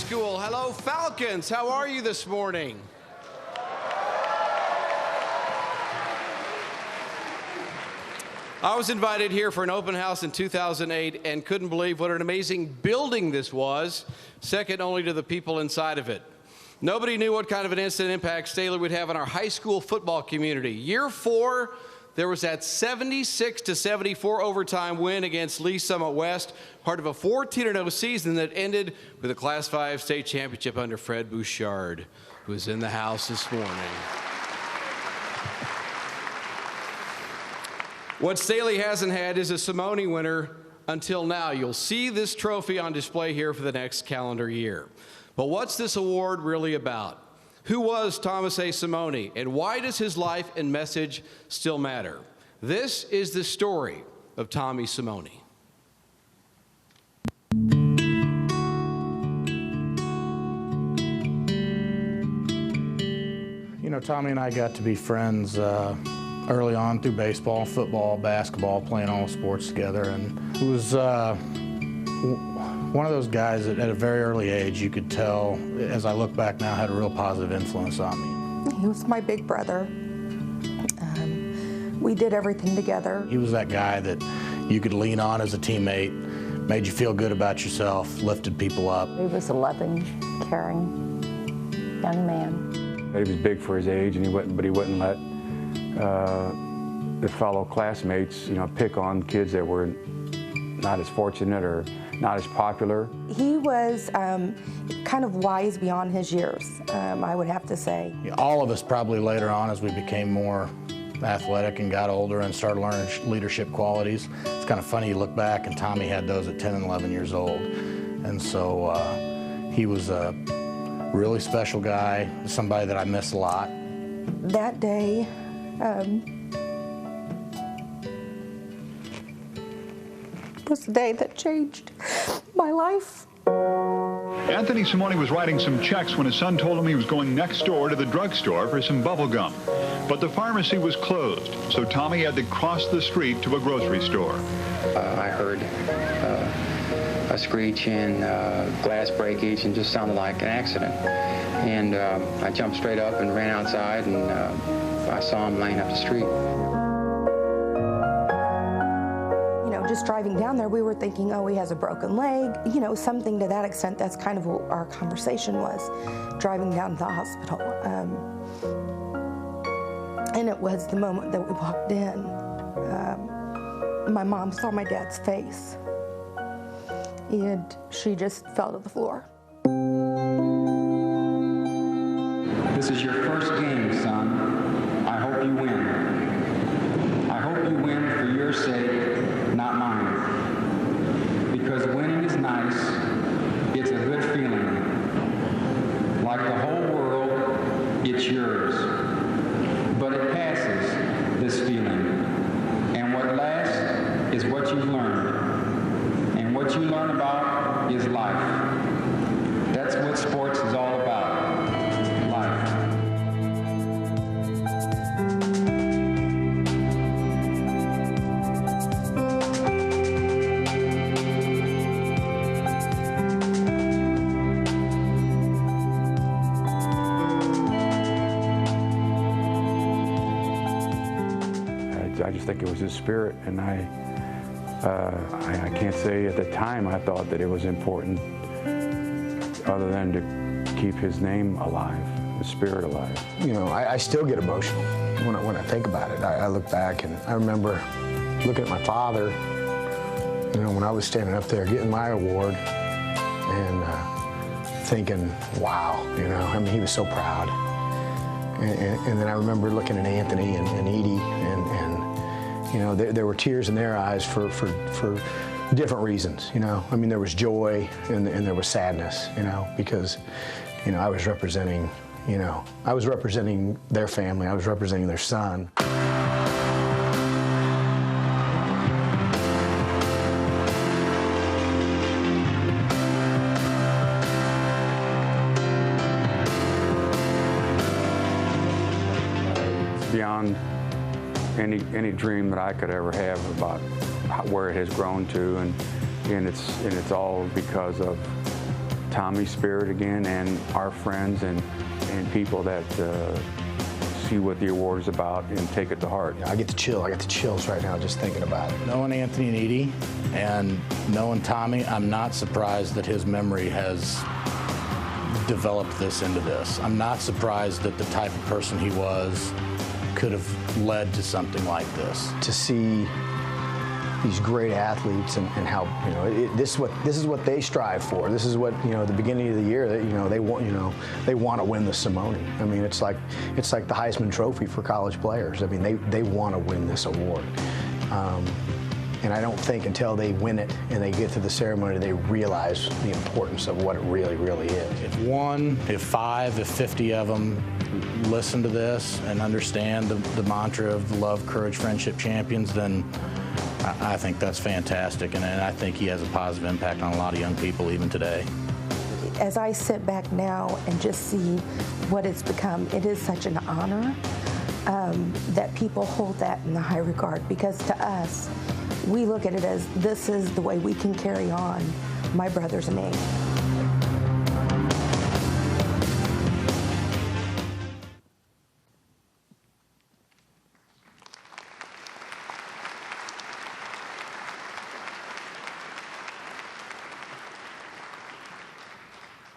School. Hello, Falcons. How are you this morning? I was invited here for an open house in 2008 and couldn't believe what an amazing building this was, second only to the people inside of it. Nobody knew what kind of an instant impact Taylor would have on our high school football community. Year 4, there was that 76-74 overtime win against Lee Summit West, part of a 14-0 season that ended with a Class 5 state championship under Fred Bouchard, who is in the house this morning. What Staley hasn't had is a Simone winner until now. You'll see this trophy on display here for the next calendar year. But what's this award really about? Who was Thomas A. Simone, and why does his life and message still matter? This is the story of Tommy Simone. You know, Tommy and I got to be friends early on through baseball, football, basketball, playing all sports together. And he was one of those guys that at a very early age, you could tell, as I look back now, had a real positive influence on me. He was my big brother. We did everything together. He was that guy that you could lean on as a teammate, made you feel good about yourself, lifted people up. He was a loving, caring young man. He was big for his age, and he wouldn't let the fellow classmates, pick on kids that were not as fortunate or not as popular. He was kind of wise beyond his years, I would have to say. All of us probably later on, as we became more athletic and got older and started learning leadership qualities, it's kind of funny, you look back and Tommy had those at 10 and 11 years old. And so he was a really special guy, somebody that I miss a lot. That day, was the day that changed my life. Anthony Simone was writing some checks when his son told him he was going next door to the drugstore for some bubble gum. But the pharmacy was closed, so Tommy had to cross the street to a grocery store. I heard a screech and glass breakage, and just sounded like an accident. And I jumped straight up and ran outside, and I saw him laying up the street. Just driving down there, we were thinking, oh, he has a broken leg, something to that extent. That's kind of what our conversation was, driving down to the hospital. And it was the moment that we walked in. My mom saw my dad's face, and she just fell to the floor. This is your first game, son. I hope you win. I hope you win for your sake, not mine. Because winning is nice. It's a good feeling. Like the whole world, it's yours. But it passes, this feeling. And what lasts is what you've learned. And what you learn about is life. That's what sports is all about. Life. I just think it was his spirit, and I can't say at the time I thought that it was important other than to keep his name alive, his spirit alive. I still get emotional when I think about it. I look back and I remember looking at my father, when I was standing up there getting my award and thinking, wow, he was so proud. And then I remember looking at Anthony and Edie, and there were tears in their eyes for different reasons. There was joy and there was sadness. Because I was representing their family. I was representing their son. Beyond any dream that I could ever have about where it has grown to, and it's all because of Tommy's spirit again, and our friends and people that see what the award is about and take it to heart. I get the chills right now just thinking about it. Knowing Anthony and Edie and knowing Tommy, I'm not surprised that his memory has developed this into this. I'm not surprised that the type of person he was could have led to something like this. To see these great athletes and how, this is what they strive for. This is what, at the beginning of the year, that they want to win the Simone. I mean, it's like the Heisman Trophy for college players. I mean, they want to win this award. And I don't think until they win it and they get to the ceremony, they realize the importance of what it really, really is. If 1, if 5, if 50 of them listen to this and understand the mantra of love, courage, friendship, champions, then I think that's fantastic. And I think he has a positive impact on a lot of young people even today. As I sit back now and just see what it's become, it is such an honor that people hold that in the high regard, because to us, we look at it as this is the way we can carry on my brothers and me.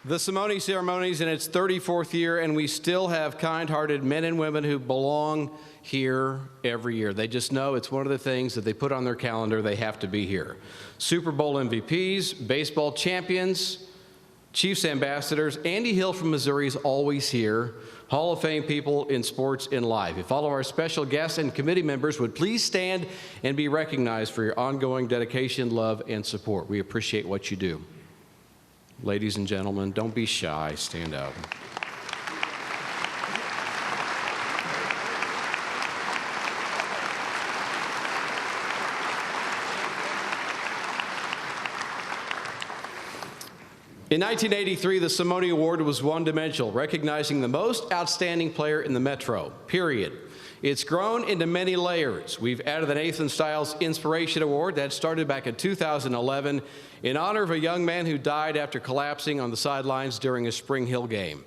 The Simone ceremony is in its 34th year, and we still have kind-hearted men and women who belong here every year. They just know it's one of the things that they put on their calendar. They have to be here. Super Bowl MVPs, baseball champions, Chiefs ambassadors. Andy Hill from Missouri is always here. Hall of Fame people in sports and life. If all of our special guests and committee members would please stand and be recognized for your ongoing dedication, love, and support. We appreciate what you do. Ladies and gentlemen, don't be shy. Stand up. In 1983, the Simone Award was one-dimensional, recognizing the most outstanding player in the Metro, period. It's grown into many layers. We've added the Nathan Stiles Inspiration Award that started back in 2011 in honor of a young man who died after collapsing on the sidelines during a Spring Hill game.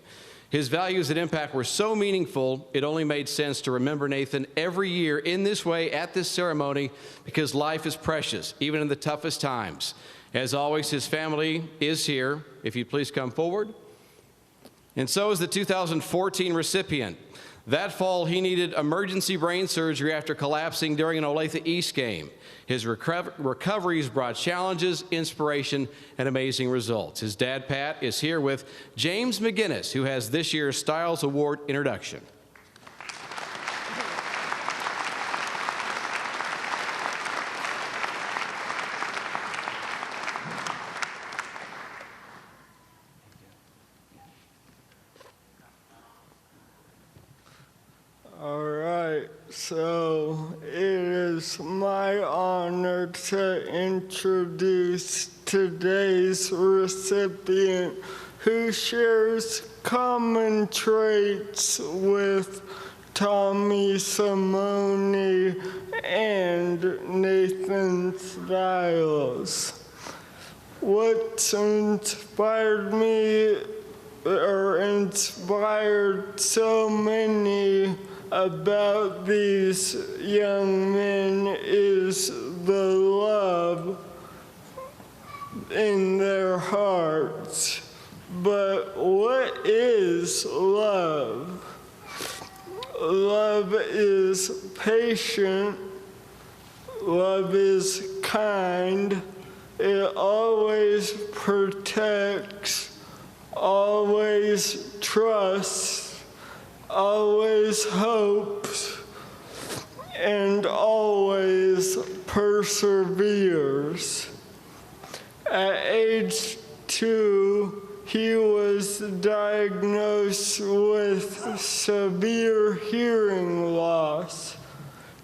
His values and impact were so meaningful, it only made sense to remember Nathan every year in this way at this ceremony, because life is precious, even in the toughest times. As always, his family is here. If you'd please come forward. And so is the 2014 recipient. That fall, he needed emergency brain surgery after collapsing during an Olathe East game. His recoveries brought challenges, inspiration, and amazing results. His dad, Pat, is here with James McGinnis, who has this year's Stiles Award introduction. So it is my honor to introduce today's recipient, who shares common traits with Tommy Simone and Nathan Stiles. What's inspired me, or inspired so many about these young men, is the love in their hearts. But what is love? Love is patient. Love is kind. It always protects, always trusts, always hopes, and always perseveres. At age 2, he was diagnosed with severe hearing loss.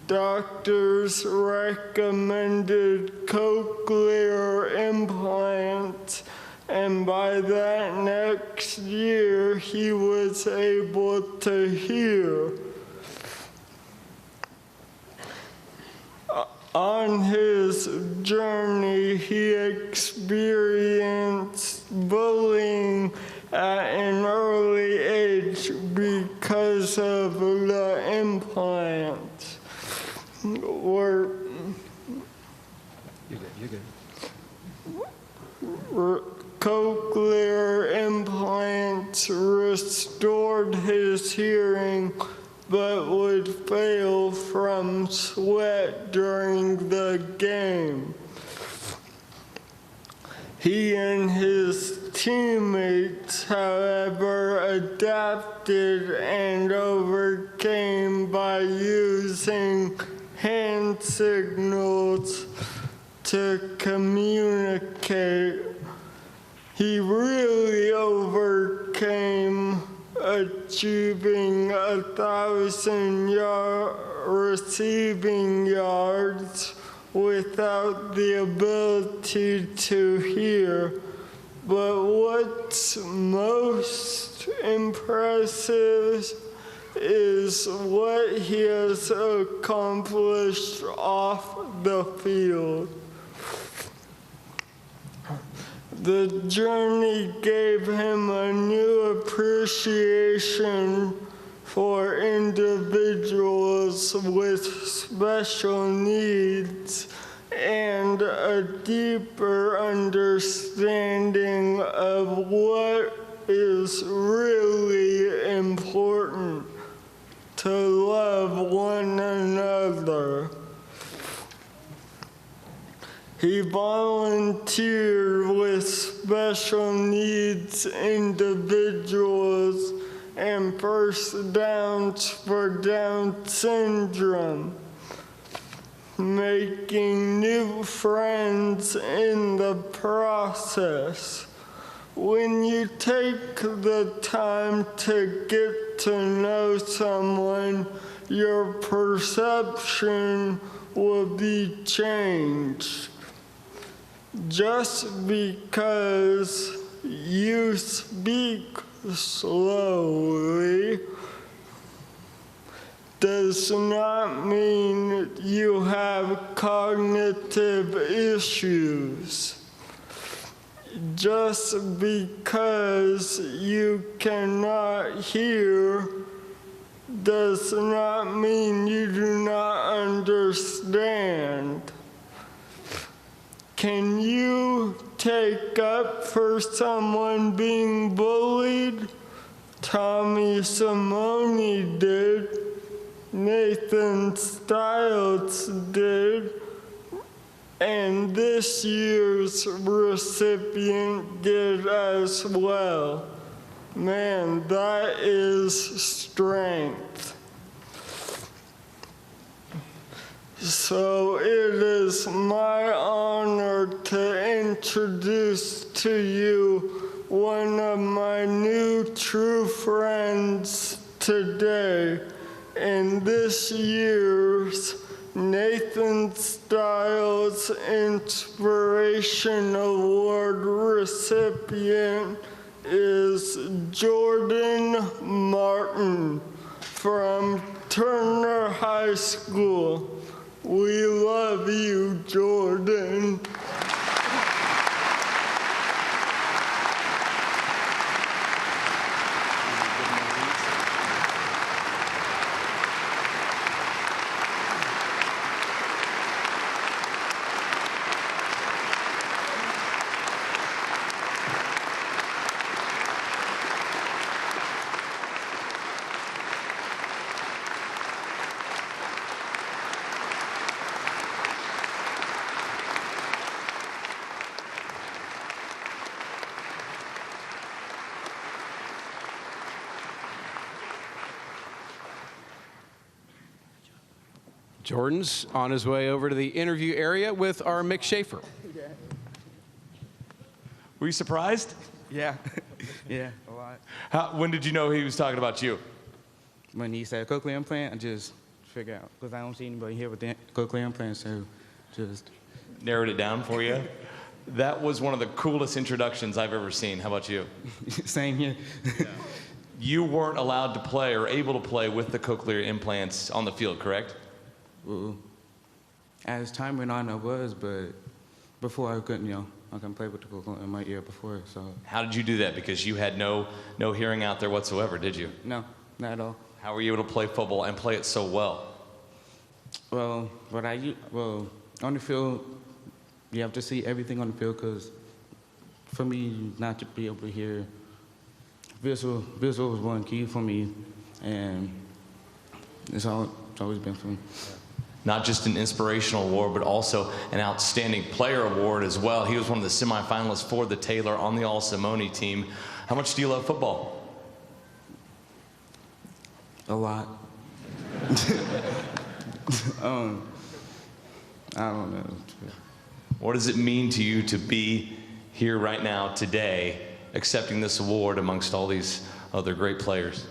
Doctors recommended cochlear implants, and by that next year, he was able to hear. On his journey, he experienced bullying at an early age because of the implants. Cochlear implants restored his hearing, but would fail from sweat during the game. He and his teammates, however, adapted and overcame by using hand signals to communicate. He really overcame achieving 1,000 receiving yards without the ability to hear. But what's most impressive is what he has accomplished off the field. The journey gave him a new appreciation for individuals with special needs and a deeper understanding of what is really important: to love one another. He volunteered with special needs individuals and First Downs for Down syndrome, making new friends in the process. When you take the time to get to know someone, your perception will be changed. Just because you speak slowly does not mean you have cognitive issues. Just because you cannot hear does not mean you do not understand. Can you take up for someone being bullied? Tommy Simone did. Nathan Stiles did. And this year's recipient did as well. Man, that is strength. So it is my honor to introduce to you one of my new true friends today, and this year's Nathan Stiles Inspiration Award recipient is Jordan Martin from Turner High School. We love you, Jordan. Jordan's on his way over to the interview area with our Mick Schaefer. Were you surprised? Yeah, yeah, a lot. When did you know he was talking about you? When he said cochlear implant, I just figured out, because I don't see anybody here with the cochlear implant, so just Narrowed it down for you? That was one of the coolest introductions I've ever seen. How about you? Same here. You weren't allowed to play or able to play with the cochlear implants on the field, correct? As time went on, I was, but before I couldn't, I couldn't play with the cochlear in my ear before, so. How did you do that? Because you had no hearing out there whatsoever, did you? No, not at all. How were you able to play football and play it so well? Well, on the field, you have to see everything on the field, because for me not to be able to hear, visual was one key for me, and it's always been for me. Not just an inspirational award, but also an outstanding player award as well. He was one of the semifinalists for the Taylor on the All-Simoni team. How much do you love football? A lot. I don't know. What does it mean to you to be here right now today accepting this award amongst all these other great players?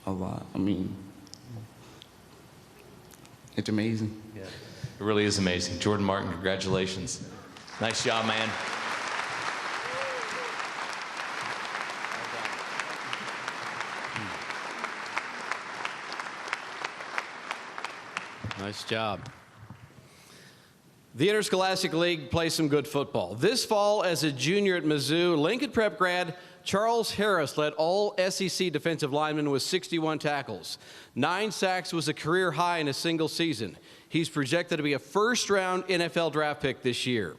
A lot. I mean, it's amazing. Yeah. It really is amazing. Jordan Martin, congratulations. Nice job, man. Nice job. The Interscholastic League plays some good football. This fall, as a junior at Mizzou, Lincoln Prep grad Charles Harris led all SEC defensive linemen with 61 tackles. 9 sacks was a career high in a single season. He's projected to be a first-round NFL draft pick this year.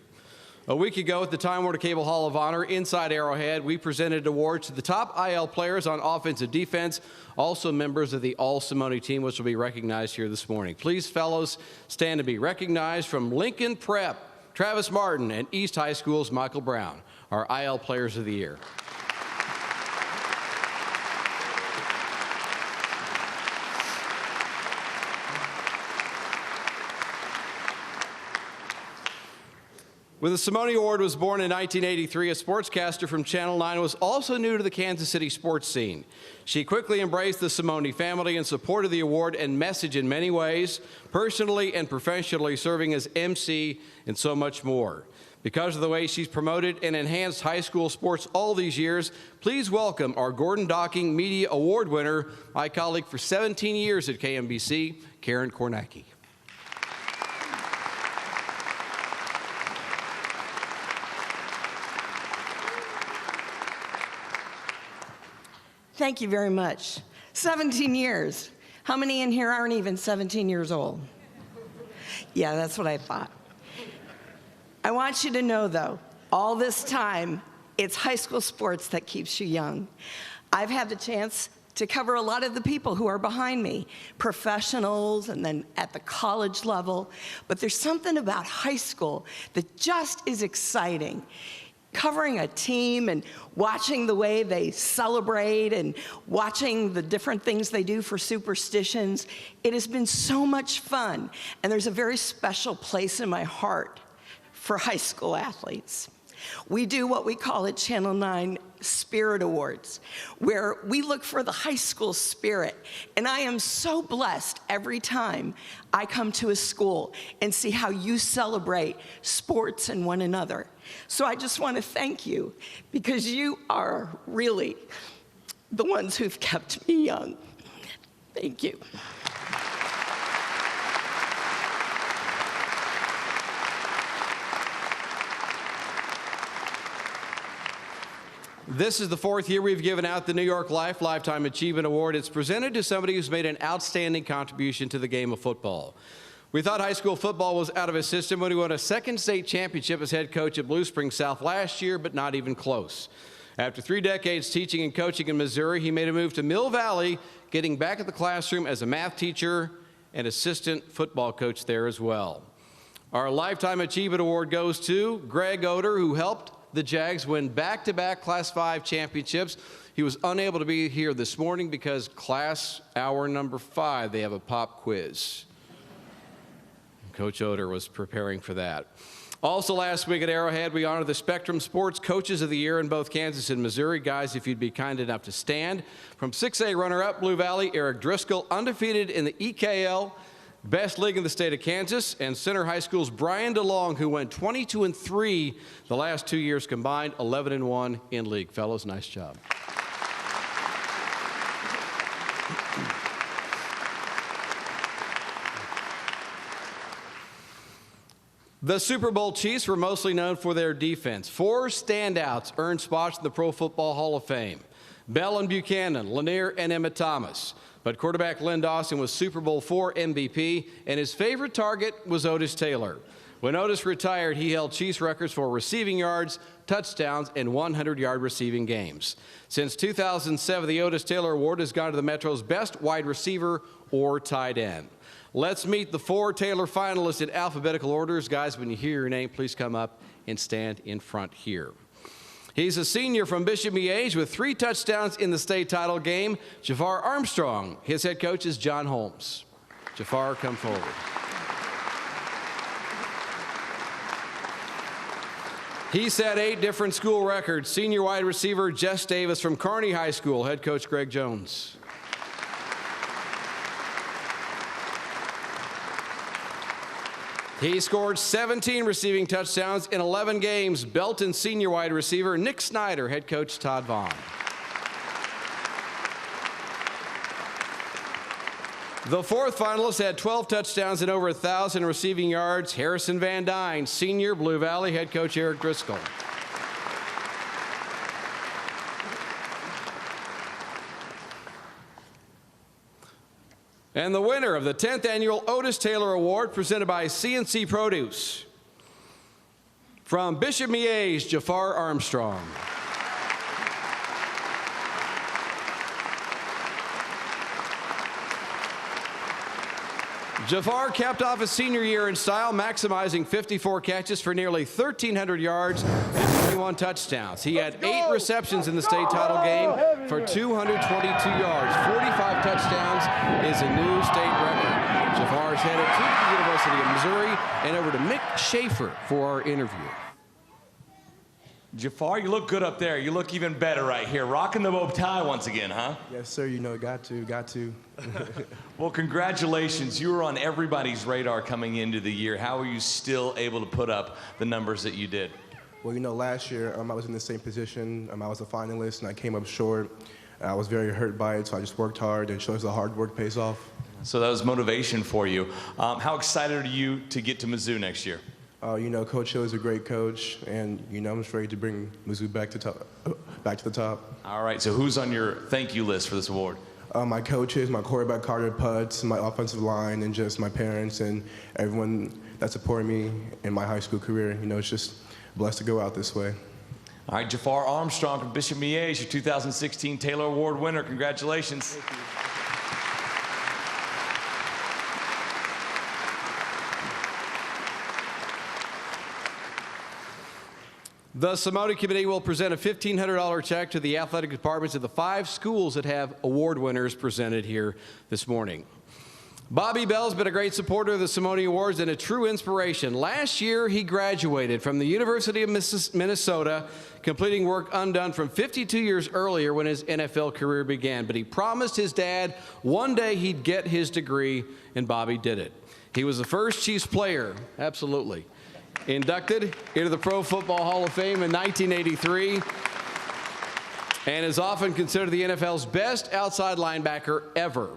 A week ago at the Time Warner Cable Hall of Honor inside Arrowhead, we presented awards to the top IL players on offense and defense, also members of the All-Simoni team, which will be recognized here this morning. Please, fellows, stand to be recognized from Lincoln Prep, Travis Martin, and East High School's Michael Brown, our IL Players of the Year. When the Simone Award was born in 1983, a sportscaster from Channel 9 was also new to the Kansas City sports scene. She quickly embraced the Simone family and supported the award and message in many ways, personally and professionally, serving as MC and so much more. Because of the way she's promoted and enhanced high school sports all these years, please welcome our Gordon Docking Media Award winner, my colleague for 17 years at KMBC, Karen Kornacki. Thank you very much. 17 years. How many in here aren't even 17 years old? Yeah, that's what I thought. I want you to know, though, all this time, it's high school sports that keeps you young. I've had the chance to cover a lot of the people who are behind me, professionals and then at the college level, but there's something about high school that just is exciting. Covering a team and watching the way they celebrate and watching the different things they do for superstitions, it has been so much fun. And there's a very special place in my heart for high school athletes. We do what we call at Channel 9 Spirit Awards, where we look for the high school spirit. And I am so blessed every time I come to a school and see how you celebrate sports and one another. So I just want to thank you, because you are really the ones who've kept me young. Thank you. This is the 4th year we've given out the New York Life Lifetime Achievement Award. It's presented to somebody who's made an outstanding contribution to the game of football. We thought high school football was out of his system when he won a 2nd state championship as head coach at Blue Springs South last year, but not even close. After 3 decades teaching and coaching in Missouri, he made a move to Mill Valley, getting back at the classroom as a math teacher and assistant football coach there as well. Our Lifetime Achievement Award goes to Greg Oder, who helped the Jags win back-to-back Class 5 championships. He was unable to be here this morning because class hour number 5, they have a pop quiz. Coach Oder was preparing for that. Also last week at Arrowhead, we honored the Spectrum Sports Coaches of the Year in both Kansas and Missouri. Guys, if you'd be kind enough to stand. From 6A runner-up Blue Valley, Eric Driscoll, undefeated in the EKL, best league in the state of Kansas, and Center High School's Brian DeLong, who went 22-3 the last 2 years combined, 11-1 in league. Fellows, nice job. The Super Bowl Chiefs were mostly known for their defense. 4 standouts earned spots in the Pro Football Hall of Fame: Bell and Buchanan, Lanier and Emmett Thomas. But quarterback Len Dawson was Super Bowl IV MVP, and his favorite target was Otis Taylor. When Otis retired, he held Chiefs records for receiving yards, touchdowns, and 100-yard receiving games. Since 2007, the Otis Taylor Award has gone to the Metro's best wide receiver or tight end. Let's meet the 4 Taylor finalists in alphabetical orders. Guys, when you hear your name, please come up and stand in front here. He's a senior from Bishop Miege with 3 touchdowns in the state title game, Jafar Armstrong. His head coach is John Holmes. Jafar, come forward. He set 8 different school records. Senior wide receiver Jess Davis from Kearney High School, head coach Greg Jones. He scored 17 receiving touchdowns in 11 games. Belton senior wide receiver Nick Snyder, head coach Todd Vaughn. The 4th finalist had 12 touchdowns and over 1,000 receiving yards. Harrison Van Dyne, senior, Blue Valley, head coach Eric Driscoll. And the winner of the 10th annual Otis Taylor Award, presented by CNC Produce, from Bishop Miege, Jafar Armstrong. Jafar capped off his senior year in style, maximizing 54 catches for nearly 1,300 yards and 21 touchdowns. He had 8 receptions in the state title game for 222 yards. 45 touchdowns is a new state record. Jafar is headed to the University of Missouri and over to Mick Schaefer for our interview. Jafar, you look good up there. You look even better right here. Rocking the bow tie once again, huh? Yes, sir. You know, got to. Well, congratulations. You were on everybody's radar coming into the year. How are you still able to put up the numbers that you did? Well, you know, last year I was in the same position. I was a finalist, and I came up short. I was very hurt by it, so I just worked hard, and it shows the hard work pays off. So that was motivation for you. How excited are you to get to Mizzou next year? You know, Coach Hill is a great coach, and, you know, I'm just ready to bring Mizzou back to the top. All right, so who's on your thank you list for this award? My coaches, my quarterback Carter Putz, my offensive line, and just my parents and everyone that supported me in my high school career. You know, it's just blessed to go out this way. All right, Jafar Armstrong from Bishop Miege, your 2016 Taylor Award winner. Congratulations. Thank you. The Simone Committee will present a $1,500 check to the athletic departments of the 5 schools that have award winners presented here this morning. Bobby Bell's been a great supporter of the Simone Awards and a true inspiration. Last year, he graduated from the University of Minnesota, completing work undone from 52 years earlier when his NFL career began. But he promised his dad one day he'd get his degree, and Bobby did it. He was the first Chiefs player, absolutely, inducted into the Pro Football Hall of Fame in 1983 and is often considered the NFL's best outside linebacker ever.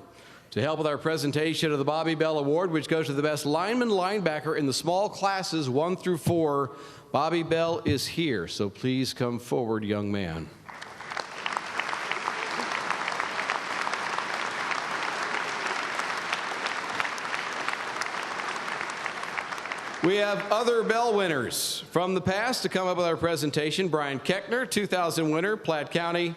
To help with our presentation of the Bobby Bell Award, which goes to the best lineman linebacker in the small classes 1 through 4, Bobby Bell is here, so please come forward, young man. We have other Bell winners from the past to come up with our presentation. Brian Keckner, 2000 winner, Platte County.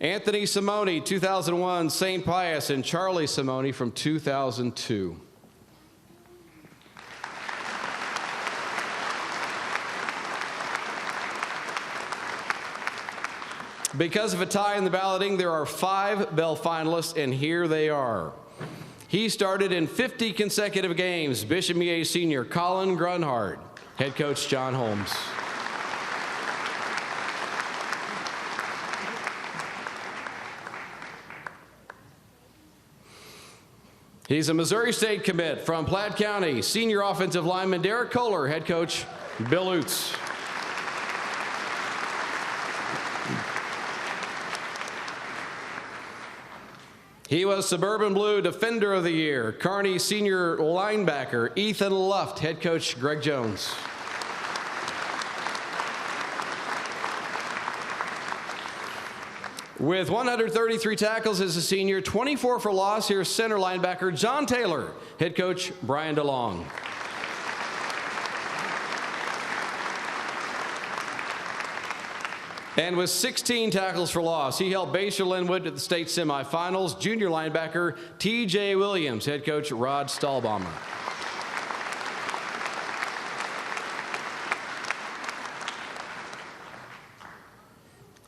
Anthony Simone, 2001, St. Pius, and Charlie Simone from 2002. Because of a tie in the balloting, there are 5 Bell finalists, and here they are. He started in 50 consecutive games. Bishop Miege senior Colin Grunhard, head coach John Holmes. He's a Missouri State commit from Platte County, senior offensive lineman Derek Kohler, head coach Bill Utz. He was Suburban Blue Defender of the Year. Kearney senior linebacker Ethan Luft, head coach Greg Jones. With 133 tackles as a senior, 24 for loss, here's center linebacker John Taylor, head coach Brian DeLong. And with 16 tackles for loss, he helped Bayshore Linwood to the state semifinals. Junior linebacker T.J. Williams, head coach Rod Stahlbaumer.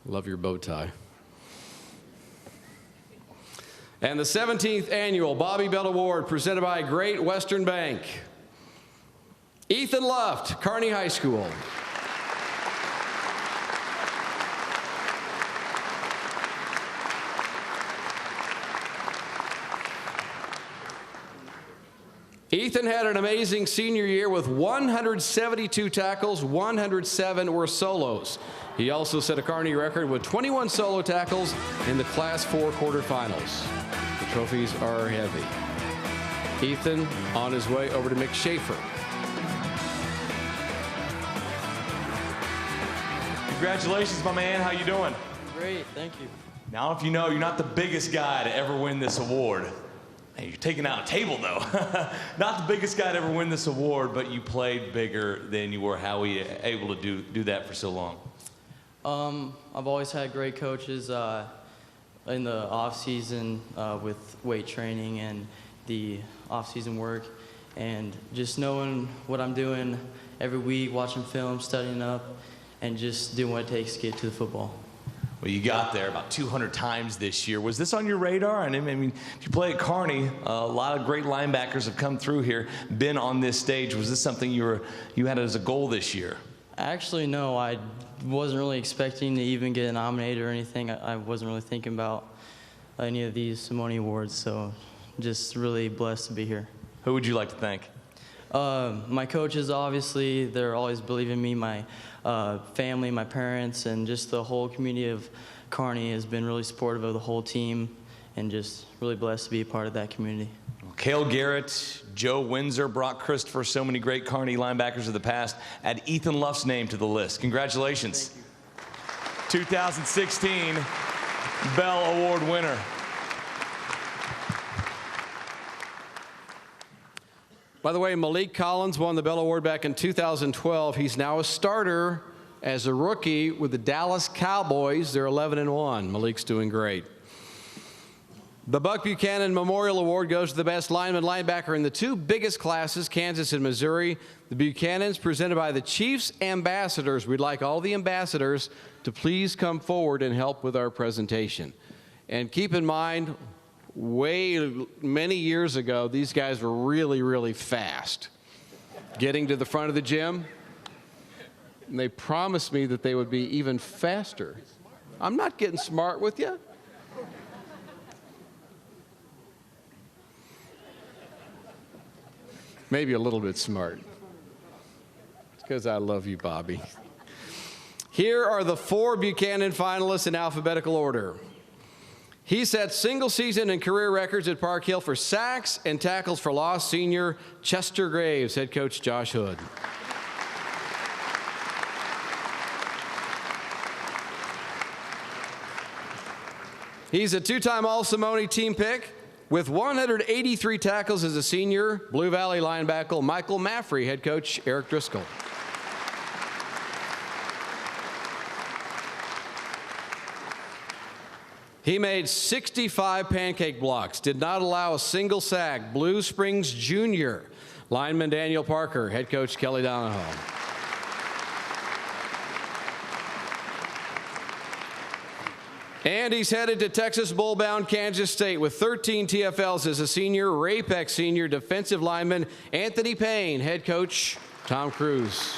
Love your bow tie. And the 17th annual Bobby Bell Award presented by Great Western Bank. Ethan Luft, Kearney High School. Ethan had an amazing senior year with 172 tackles, 107 were solos. He also set a Kearney record with 21 solo tackles in the Class 4 quarterfinals. The trophies are heavy. Ethan on his way over to Mick Schaefer. Congratulations, my man. How you doing? Great, thank you. Now, if you know, you're not the biggest guy to ever win this award. Hey, you're taking out a table, though. Not the biggest guy to ever win this award, but you played bigger than you were. How were you able to do that for so long? I've always had great coaches in the off-season with weight training and the off-season work, and just knowing what I'm doing every week, watching film, studying up, and just doing what it takes to get to the football. Well, you got there about 200 times this year. Was this on your radar? And I mean, if you play at Kearney, a lot of great linebackers have come through here, been on this stage. Was this something you had as a goal this year? Actually, no. I wasn't really expecting to even get nominated or anything. I wasn't really thinking about any of these Simone Awards, so just really blessed to be here. Who would you like to thank? My coaches, obviously, they're always believing me. My family, my parents, and just the whole community of Kearney has been really supportive of the whole team, and just really blessed to be a part of that community. Cale Garrett, Joe Windsor, Brock Christopher, so many great Kearney linebackers of the past. Add Ethan Luft's name to the list. Congratulations. 2016 Bell Award winner. By the way, Malik Collins won the Bell Award back in 2012. He's now a starter as a rookie with the Dallas Cowboys. They're 11-1. Malik's doing great. The Buck Buchanan Memorial Award goes to the best lineman linebacker in the two biggest classes, Kansas and Missouri. The Buchanans presented by the Chiefs ambassadors. We'd like all the ambassadors to please come forward and help with our presentation. And keep in mind, many years ago, these guys were really, really fast getting to the front of the gym. And they promised me that they would be even faster. I'm not getting smart with you. Maybe a little bit smart. It's because I love you, Bobby. Here are the 4 Buchanan finalists in alphabetical order. He set single season and career records at Park Hill for sacks and tackles for loss. Senior Chester Graves, head coach Josh Hood. He's a 2-time All-Simoni team pick with 183 tackles as a senior. Blue Valley linebacker Michael Maffrey, head coach Eric Driscoll. He made 65 pancake blocks, did not allow a single sack. Blue Springs Jr. lineman Daniel Parker, head coach Kelly Donahoe. And he's headed to Texas Bowl-bound Kansas State with 13 TFLs as a senior. Raypeck senior defensive lineman Anthony Payne, head coach Tom Cruise.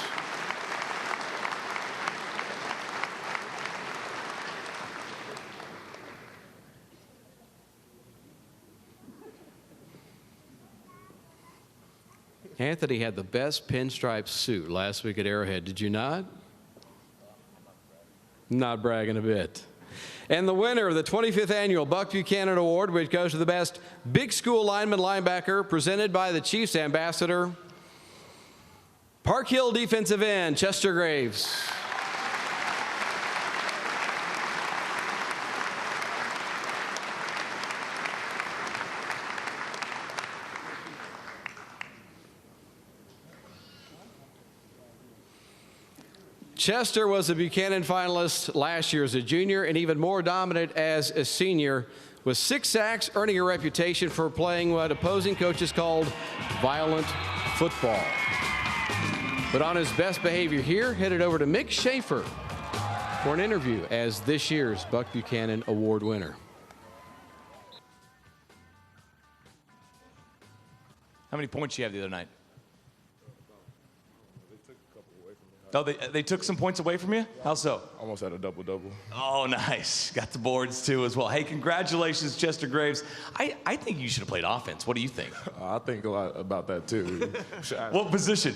Anthony had the best pinstripe suit last week at Arrowhead. Did you not? Not bragging a bit. And the winner of the 25th Annual Buck Buchanan Award, which goes to the best big school lineman linebacker, presented by the Chiefs ambassador, Park Hill defensive end, Chester Graves. Chester was a Buchanan finalist last year as a junior and even more dominant as a senior, with 6 sacks, earning a reputation for playing what opposing coaches called violent football. But on his best behavior here, headed over to Mick Schaefer for an interview as this year's Buck Buchanan Award winner. How many points did you have the other night? Oh, they took some points away from you? How so? Almost had a double-double. Oh, nice. Got the boards, too, as well. Hey, congratulations, Chester Graves. I think you should have played offense. What do you think? I think a lot about that, too. What position?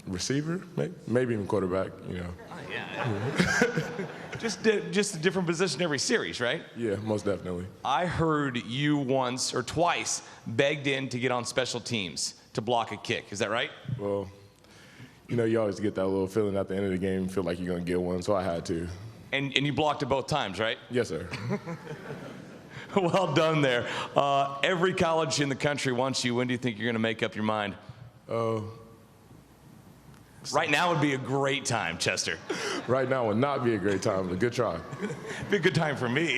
Receiver, maybe even quarterback, you know. Oh, yeah. Just a different position every series, right? Yeah, most definitely. I heard you once or twice begged in to get on special teams to block a kick. Is that right? Well, you know, you always get that little feeling at the end of the game, feel like you're going to get one, so I had to. And you blocked it both times, right? Yes, sir. Well done there. Every college in the country wants you. When do you think you're going to make up your mind? Right now would be a great time, Chester. Right now would not be a great time, but good try. Be a good time for me.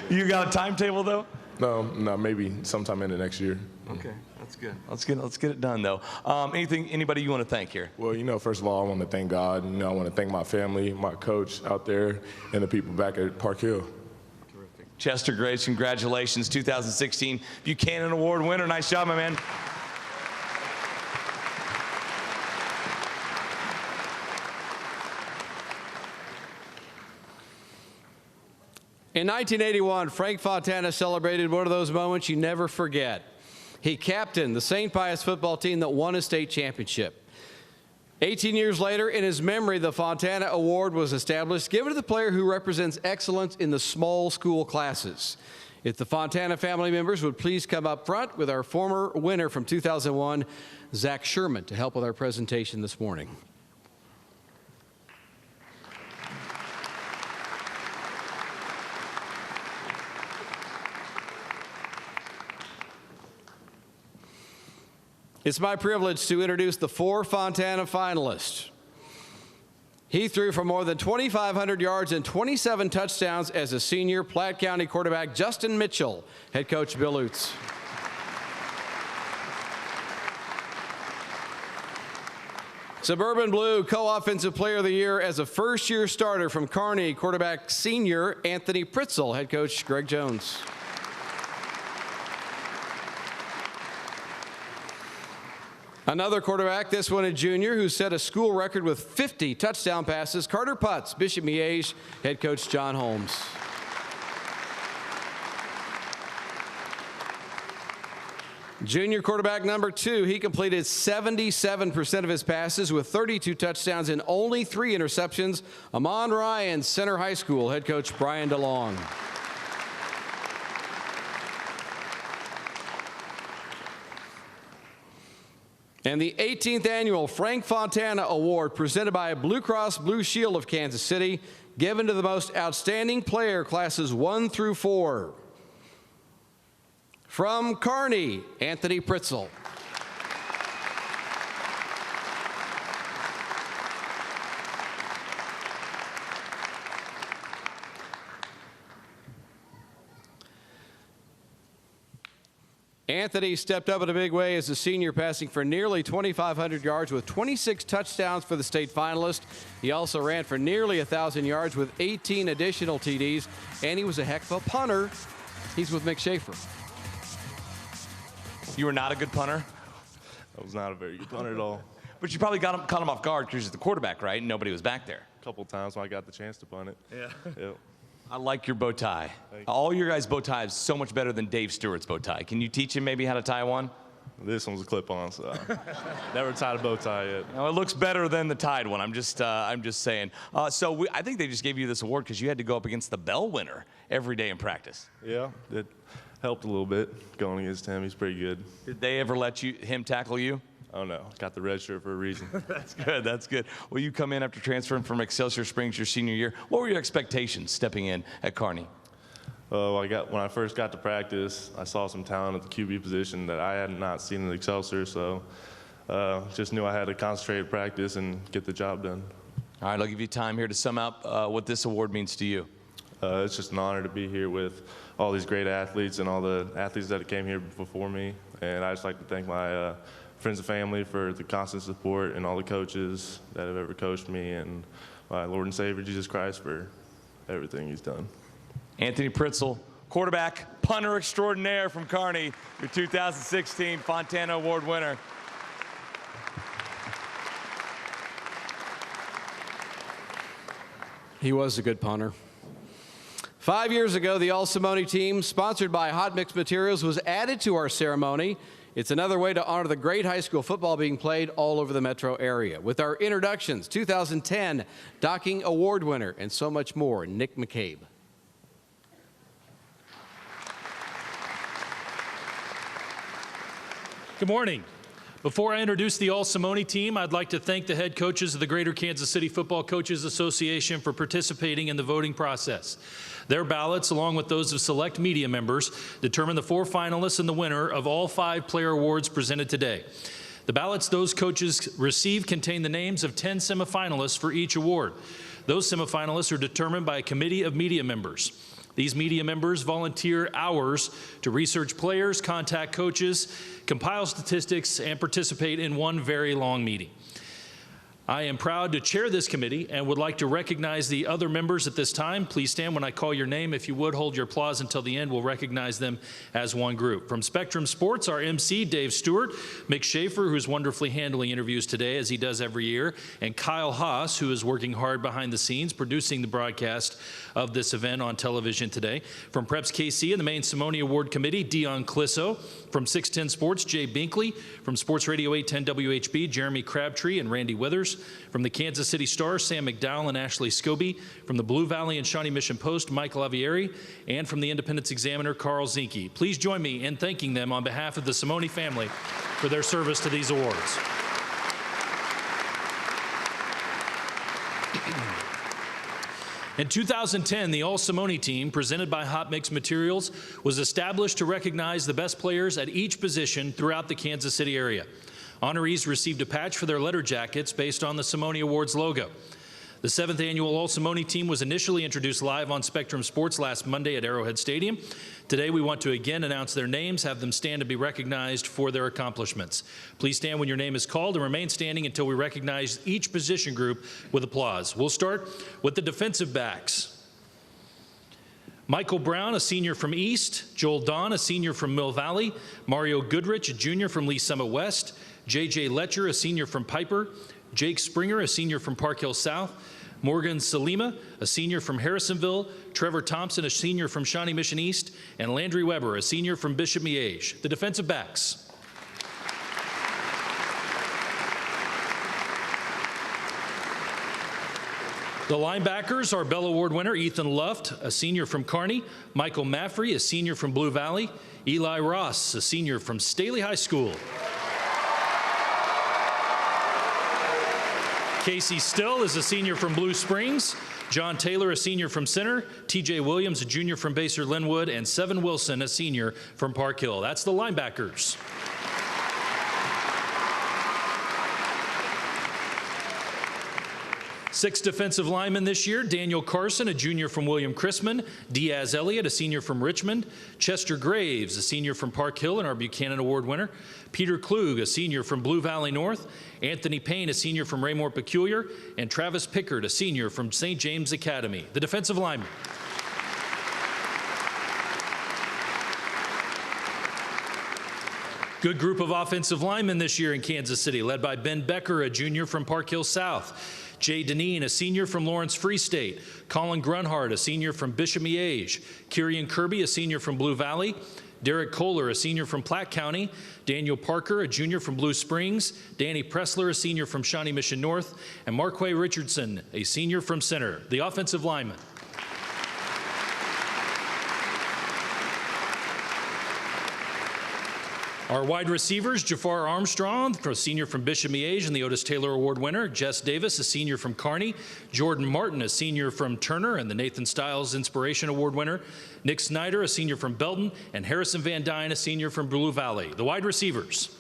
You got a timetable, though? No, maybe sometime in the next year. Okay, that's good. Let's get it done, though. Anybody you want to thank here? Well, you know, first of all, I want to thank God. You know, I want to thank my family, my coach out there, and the people back at Park Hill. Terrific. Chester Graves, congratulations, 2016 Buchanan Award winner. Nice job, my man. In 1981, Frank Fontana celebrated one of those moments you never forget. He captained the St. Pius football team that won a state championship. 18 years later, in his memory, the Fontana Award was established, given to the player who represents excellence in the small school classes. If the Fontana family members would please come up front with our former winner from 2001, Zach Sherman, to help with our presentation this morning. It's my privilege to introduce the 4 Fontana finalists. He threw for more than 2,500 yards and 27 touchdowns as a senior. Platte County quarterback Justin Mitchell, head coach Bill Utz. Suburban Blue co-offensive player of the year as a first-year starter from Kearney, quarterback senior Anthony Pritzel, head coach Greg Jones. Another quarterback, this one a junior, who set a school record with 50 touchdown passes, Carter Putz, Bishop Miege, head coach John Holmes. Junior quarterback number 2, he completed 77% of his passes with 32 touchdowns and only 3 interceptions, Amon Ryan, Center High School, head coach Brian DeLong. And the 18th annual Frank Fontana Award, presented by Blue Cross Blue Shield of Kansas City, given to the most outstanding player, classes 1 through 4. From Kearney, Anthony Pritzel. Anthony stepped up in a big way as a senior, passing for nearly 2,500 yards with 26 touchdowns for the state finalist. He also ran for nearly 1,000 yards with 18 additional TDs, and he was a heck of a punter. He's with Mick Schaefer. You were not a good punter? I was not a very good punter at all. But you probably caught him off guard because you're the quarterback, right? And nobody was back there. A couple times when I got the chance to punt it. Yeah. Yep. I like your bow tie. All your guys' bow tie is so much better than Dave Stewart's bow tie. Can you teach him maybe how to tie one? This one's a clip-on, so never tied a bow tie yet. Well, it looks better than the tied one. I'm just saying. I think they just gave you this award because you had to go up against the bell winner every day in practice. Yeah, it helped a little bit going against him. He's pretty good. Did they ever let him tackle you? Oh no, got the red shirt for a reason. That's good. That's good. Well, you come in after transferring from Excelsior Springs your senior year. What were your expectations stepping in at Kearney? When I first got to practice, I saw some talent at the QB position that I had not seen in Excelsior, so just knew I had to concentrate at practice and get the job done. All right, I'll give you time here to sum up what this award means to you. It's just an honor to be here with all these great athletes and all the athletes that came here before me, and I just like to thank my friends and family for the constant support and all the coaches that have ever coached me, and my Lord and Savior Jesus Christ for everything he's done. Anthony Pritzel, quarterback, punter extraordinaire from Kearney, your 2016 Fontana Award winner. He was a good punter. 5 years ago, the All-Simoni team, sponsored by Hot Mix Materials, was added to our ceremony. It's another way to honor the great high school football being played all over the metro area. With our introductions, 2010 Docking Award winner, and so much more, Nick McCabe. Good morning. Before I introduce the All-Simoni team, I'd like to thank the head coaches of the Greater Kansas City Football Coaches Association for participating in the voting process. Their ballots, along with those of select media members, determine the 4 finalists and the winner of all 5 player awards presented today. The ballots those coaches receive contain the names of 10 semifinalists for each award. Those semifinalists are determined by a committee of media members. These media members volunteer hours to research players, contact coaches, compile statistics, and participate in one very long meeting. I am proud to chair this committee and would like to recognize the other members at this time. Please stand when I call your name. If you would, hold your applause until the end. We'll recognize them as one group. From Spectrum Sports, our MC, Dave Stewart, Mick Schaefer, who's wonderfully handling interviews today, as he does every year, and Kyle Haas, who is working hard behind the scenes, producing the broadcast of this event on television today. From Preps KC and the main Simone Award Committee, Dion Clisso. From 610 Sports, Jay Binkley. From Sports Radio 810 WHB, Jeremy Crabtree and Randy Withers. From the Kansas City Star, Sam McDowell and Ashley Scobie. From the Blue Valley and Shawnee Mission Post, Michael Avieri. And from the Independence Examiner, Carl Zinke. Please join me in thanking them on behalf of the Simone family for their service to these awards. In 2010, the All-Simoni team, presented by Hot Mix Materials, was established to recognize the best players at each position throughout the Kansas City area. Honorees received a patch for their letter jackets based on the Simone Awards logo. The 7th annual All-Simoni team was initially introduced live on Spectrum Sports last Monday at Arrowhead Stadium. Today we want to again announce their names, have them stand to be recognized for their accomplishments. Please stand when your name is called and remain standing until we recognize each position group with applause. We'll start with the defensive backs. Michael Brown, a senior from East. Joel Don, a senior from Mill Valley. Mario Goodrich, a junior from Lee Summit West. J.J. Letcher, a senior from Piper. Jake Springer, a senior from Park Hill South. Morgan Salima, a senior from Harrisonville. Trevor Thompson, a senior from Shawnee Mission East. And Landry Weber, a senior from Bishop Miege. The defensive backs. The linebackers are Bell Award winner Ethan Luft, a senior from Kearney. Michael Maffrey, a senior from Blue Valley. Eli Ross, a senior from Staley High School. Casey Still is a senior from Blue Springs. John Taylor, a senior from Center. TJ Williams, a junior from Baser Linwood. And Seven Wilson, a senior from Park Hill. That's the linebackers. Six defensive linemen this year: Daniel Carson, a junior from William Chrisman. Diaz Elliott, a senior from Richmond. Chester Graves, a senior from Park Hill and our Buchanan Award winner. Peter Klug, a senior from Blue Valley North. Anthony Payne, a senior from Raymore Peculiar. And Travis Pickard, a senior from St. James Academy. The defensive linemen. Good group of offensive linemen this year in Kansas City, led by Ben Becker, a junior from Park Hill South. Jay Deneen, a senior from Lawrence Free State. Colin Grunhard, a senior from Bishop Miege. Kirian Kirby, a senior from Blue Valley. Derek Kohler, a senior from Platte County, Daniel Parker, a junior from Blue Springs, Danny Pressler, a senior from Shawnee Mission North, and Marquay Richardson, a senior from Center. The offensive linemen. Our wide receivers, Jafar Armstrong, a senior from Bishop Miege and the Otis Taylor Award winner. Jess Davis, a senior from Kearney. Jordan Martin, a senior from Turner and the Nathan Stiles Inspiration Award winner. Nick Snyder, a senior from Belton. And Harrison Van Dyne, a senior from Blue Valley. The wide receivers.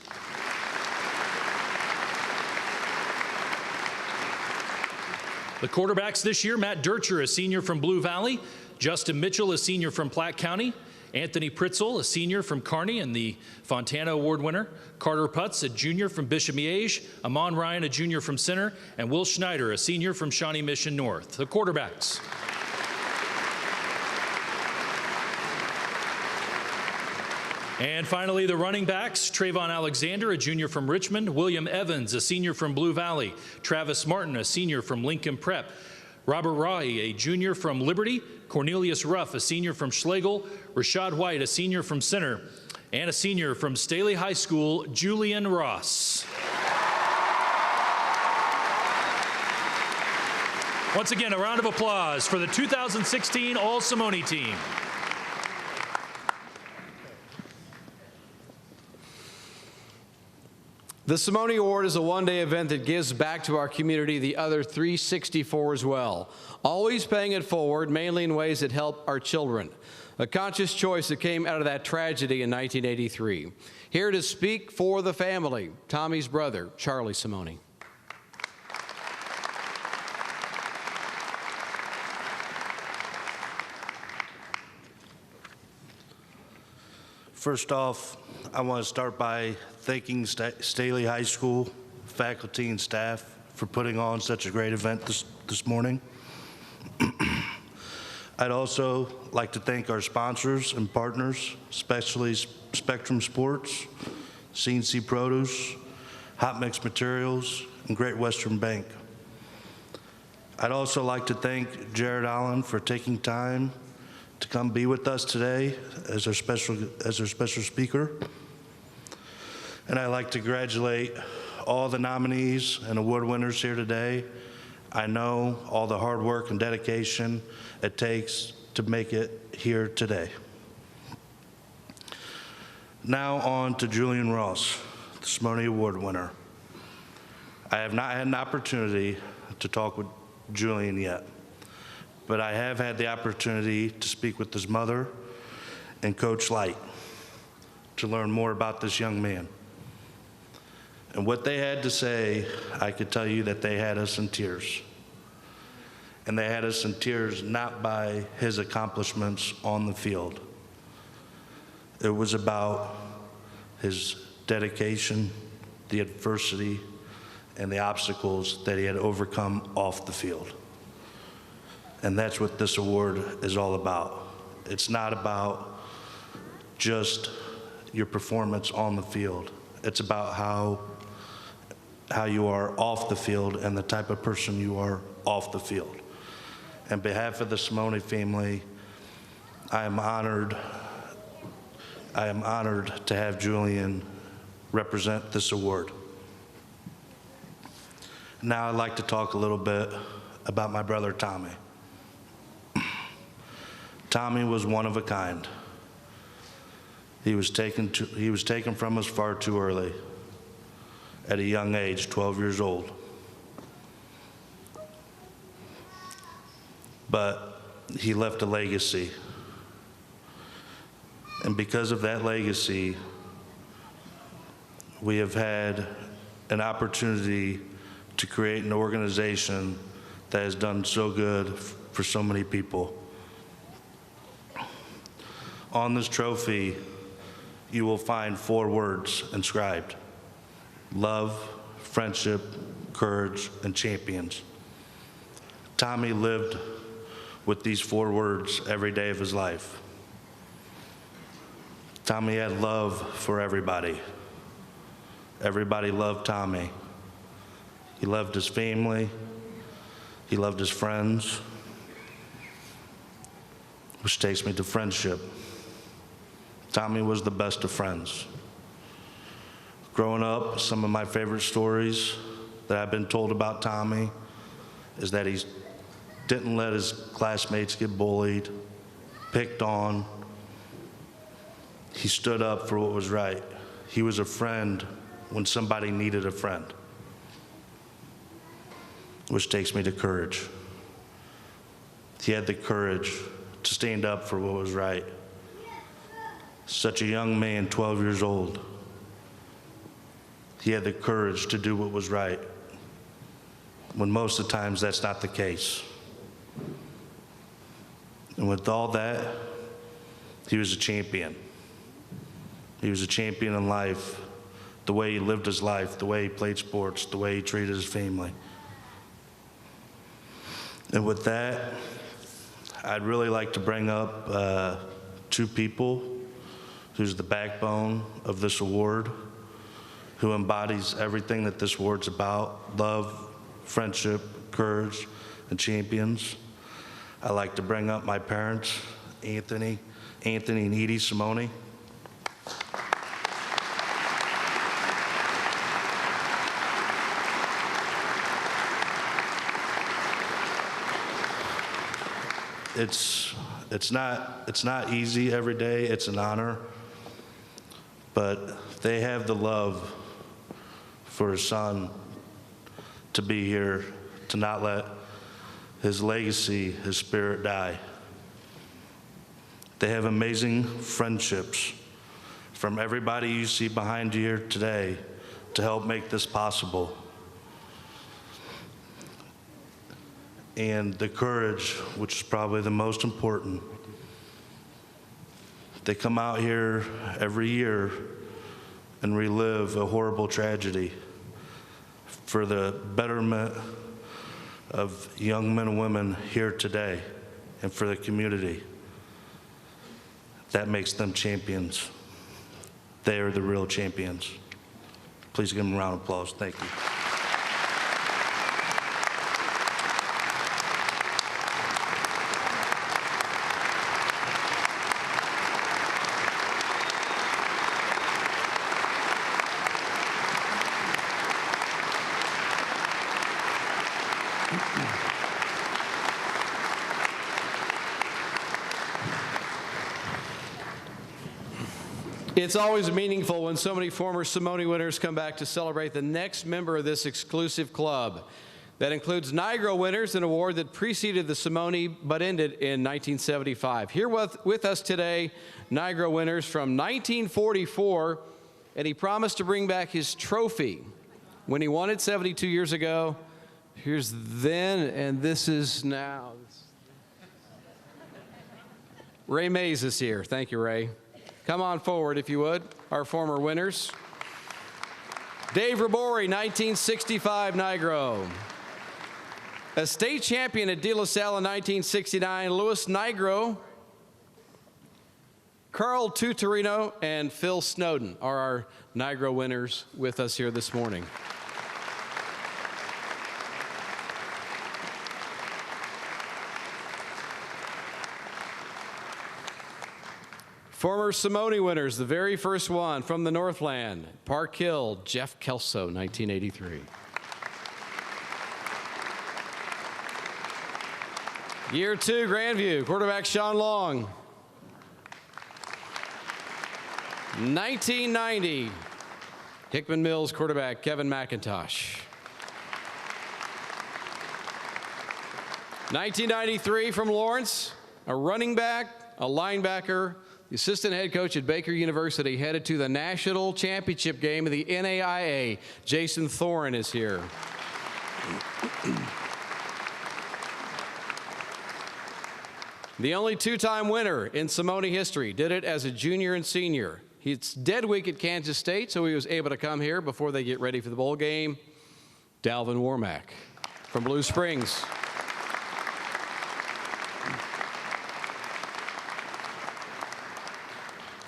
The quarterbacks this year, Matt Dircher, a senior from Blue Valley. Justin Mitchell, a senior from Platte County. Anthony Pritzel, a senior from Kearney and the Fontana Award winner. Carter Putz, a junior from Bishop Miege. Amon Ryan, a junior from Center. And Will Schneider, a senior from Shawnee Mission North. The quarterbacks. And finally, the running backs, Trayvon Alexander, a junior from Richmond. William Evans, a senior from Blue Valley. Travis Martin, a senior from Lincoln Prep. Robert Rahi, a junior from Liberty. Cornelius Ruff, a senior from Schlegel. Rashad White, a senior from Center. And a senior from Staley High School, Julian Ross. Once again, a round of applause for the 2016 All-Simoni team. The Simone Award is a one-day event that gives back to our community the other 364 as well, always paying it forward, mainly in ways that help our children. A conscious choice that came out of that tragedy in 1983. Here to speak for the family, Tommy's brother, Charlie Simone. First off, I want to start by thanking Staley High School faculty and staff for putting on such a great event this morning. I'd also like to thank our sponsors and partners, especially Spectrum Sports, C&C Produce, Hot Mix Materials, and Great Western Bank. I'd also like to thank Jared Allen for taking time to come be with us today as our special speaker. And I'd like to congratulate all the nominees and award winners here today. I know all the hard work and dedication it takes to make it here today. Now on to Julian Ross, the Simone Award winner. I have not had an opportunity to talk with Julian yet, but I have had the opportunity to speak with his mother and Coach Light to learn more about this young man. And what they had to say, I could tell you that they had us in tears. And they had us in tears not by his accomplishments on the field. It was about his dedication, the adversity, and the obstacles that he had overcome off the field. And that's what this award is all about. It's not about just your performance on the field. It's about how you are off the field and the type of person you are off the field. On behalf of the Simone family, I am honored to have Julian represent this award. Now I'd like to talk a little bit about my brother Tommy. Tommy was one of a kind. He was taken from us far too early, at a young age, 12 years old. But he left a legacy. And because of that legacy, we have had an opportunity to create an organization that has done so good for so many people. On this trophy, you will find 4 words inscribed: love, friendship, courage, and champions. Tommy lived with these 4 words every day of his life. Tommy had love for everybody. Everybody loved Tommy. He loved his family. He loved his friends, which takes me to friendship. Tommy was the best of friends. Growing up, some of my favorite stories that I've been told about Tommy is that he didn't let his classmates get bullied, picked on. He stood up for what was right. He was a friend when somebody needed a friend, which takes me to courage. He had the courage to stand up for what was right. Such a young man, 12 years old. He had the courage to do what was right, when most of the times that's not the case. And with all that, he was a champion. He was a champion in life, the way he lived his life, the way he played sports, the way he treated his family. And with that, I'd really like to bring up two people who's the backbone of this award, who embodies everything that this award's about: love, friendship, courage, and champions. I'd like to bring up my parents, Anthony and Edie Simone. It's not easy every day. It's an honor, but they have the love for his son to be here, to not let his legacy, his spirit die. They have amazing friendships from everybody you see behind you here today to help make this possible. And the courage, which is probably the most important. They come out here every year and relive a horrible tragedy for the betterment of young men and women here today and for the community. That makes them champions. They are the real champions. Please give them a round of applause. Thank you. It's always meaningful when so many former Simone winners come back to celebrate the next member of this exclusive club. That includes Nigro winners, an award that preceded the Simone but ended in 1975. Here with us today, Nigro winners from 1944, and he promised to bring back his trophy when he won it 72 years ago. Here's then, and this is now. Ray Mays is here. Thank you, Ray. Come on forward, if you would, our former winners. Dave Rabori, 1965 Nigro. A state champion at De La Salle in 1969, Louis Nigro. Carl Tutorino and Phil Snowden are our Nigro winners with us here this morning. Former Simone winners, the very first one from the Northland, Park Hill, Jeff Kelso, 1983. Year 2, Grandview, quarterback Sean Long. 1990, Hickman Mills, quarterback Kevin McIntosh. 1993 from Lawrence, a running back, a linebacker, the assistant head coach at Baker University, headed to the national championship game of the NAIA. Jason Thorne is here. The only two-time winner in Simone history, did it as a junior and senior. It's dead week at Kansas State, so he was able to come here before they get ready for the bowl game. Dalvin Warmack from Blue Springs.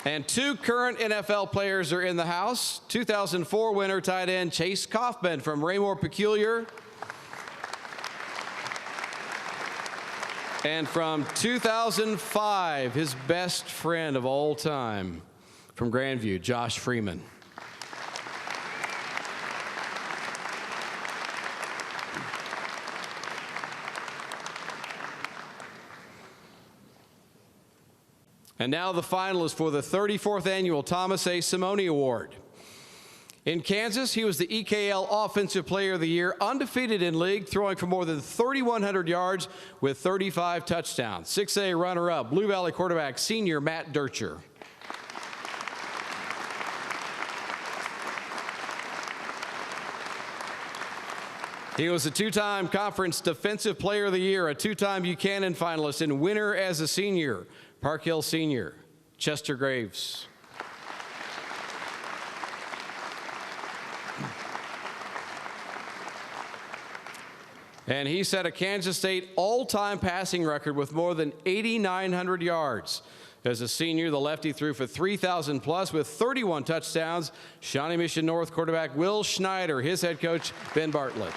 And two current NFL players are in the house. 2004 winner tight end Chase Kaufman from Raymore Peculiar. And from 2005, his best friend of all time, from Grandview, Josh Freeman. And now the finalists for the 34th Annual Thomas A. Simone Award. In Kansas, he was the EKL Offensive Player of the Year, undefeated in league, throwing for more than 3,100 yards with 35 touchdowns. 6A runner-up, Blue Valley quarterback senior Matt Durcher. He was a two-time Conference Defensive Player of the Year, a two-time Buchanan finalist, and winner as a senior, Park Hill senior Chester Graves. And he set a Kansas State all-time passing record with more than 8,900 yards. As a senior, the lefty threw for 3,000 plus with 31 touchdowns. Shawnee Mission North quarterback Will Schneider, his head coach Ben Bartlett.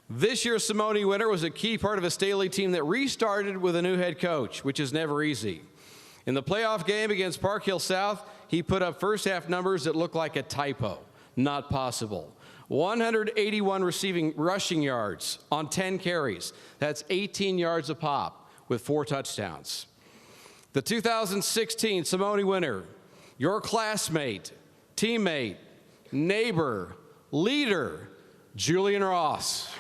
This year's Simone winner was a key part of a Staley team that restarted with a new head coach, which is never easy. In the playoff game against Park Hill South, he put up first half numbers that look like a typo. Not possible. 181 rushing yards on 10 carries. That's 18 yards a pop with 4 touchdowns. The 2016 Simone winner, your classmate, teammate, neighbor, leader, Julian Ross.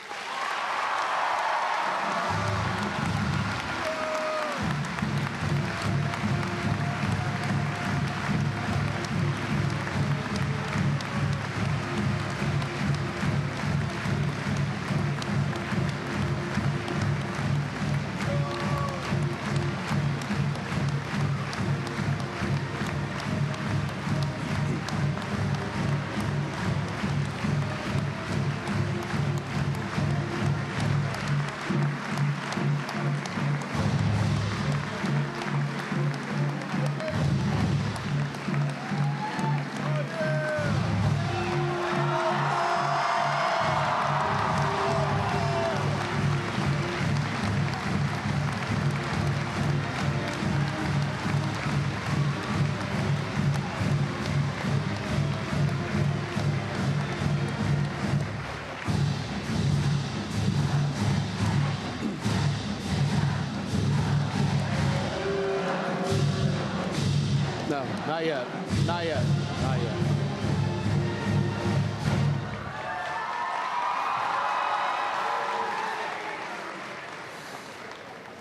No, not yet. Not yet. Not yet.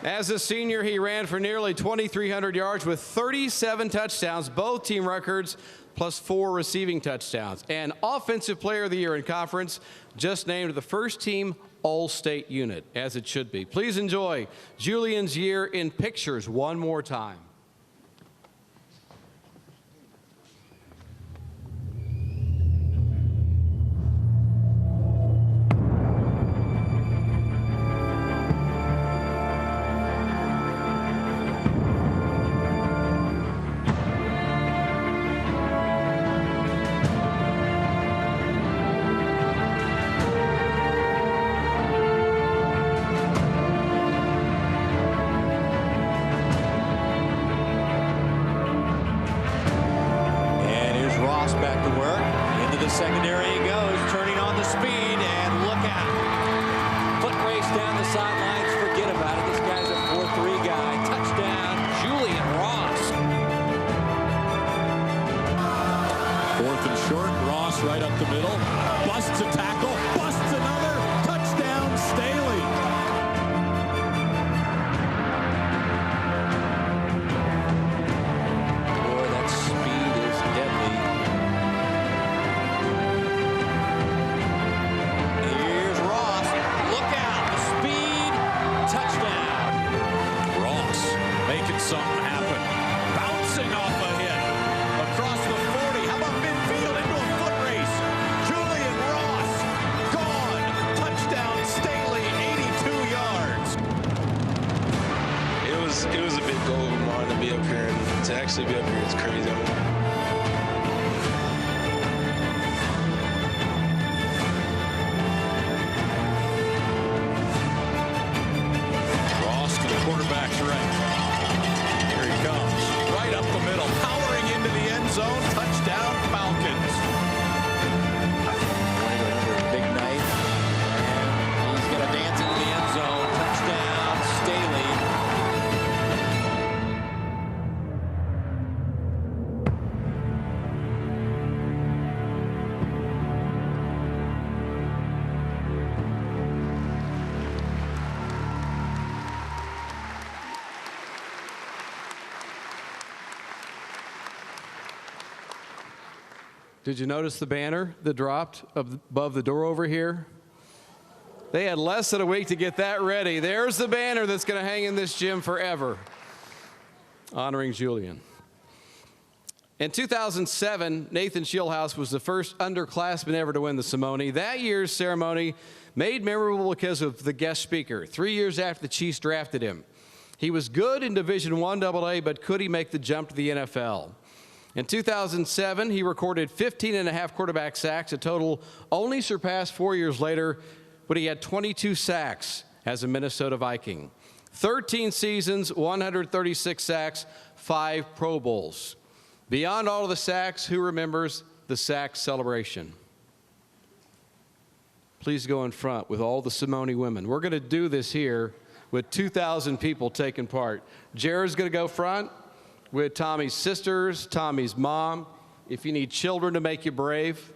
As a senior, he ran for nearly 2,300 yards with 37 touchdowns, both team records, plus 4 receiving touchdowns. And Offensive Player of the Year in conference, just named the first team All-State unit, as it should be. Please enjoy Julian's year in pictures one more time. Secondary he goes, turning on the speed, and look out. Foot race down the sidelines, forget about it. This guy's a 4-3 guy. Touchdown, Julian Ross. 4th and short, Ross right up the middle. Busts a tackle, busts another. Touchdown, Staley. Boy, that speed is deadly. Something happened. Bouncing off a hit. Across the 40. How about midfield into a foot race? Julian Ross. Gone. Touchdown, Staley, 82 yards. It was a big goal of mine to be up here, and to actually be up here is crazy. Did you notice the banner that dropped above the door over here? They had less than a week to get that ready. There's the banner that's going to hang in this gym forever, honoring Julian. In 2007, Nathan Shieldhouse was the first underclassman ever to win the Simone. That year's ceremony made memorable because of the guest speaker. 3 years after the Chiefs drafted him. He was good in Division I AA, but could he make the jump to the NFL? In 2007, he recorded 15.5 quarterback sacks, a total only surpassed 4 years later, but he had 22 sacks as a Minnesota Viking. 13 seasons, 136 sacks, 5 Pro Bowls. Beyond all of the sacks, who remembers the sack celebration? Please go in front with all the Simone women. We're going to do this here with 2,000 people taking part. Jared's going to go front with Tommy's sisters, Tommy's mom. If you need children to make you brave.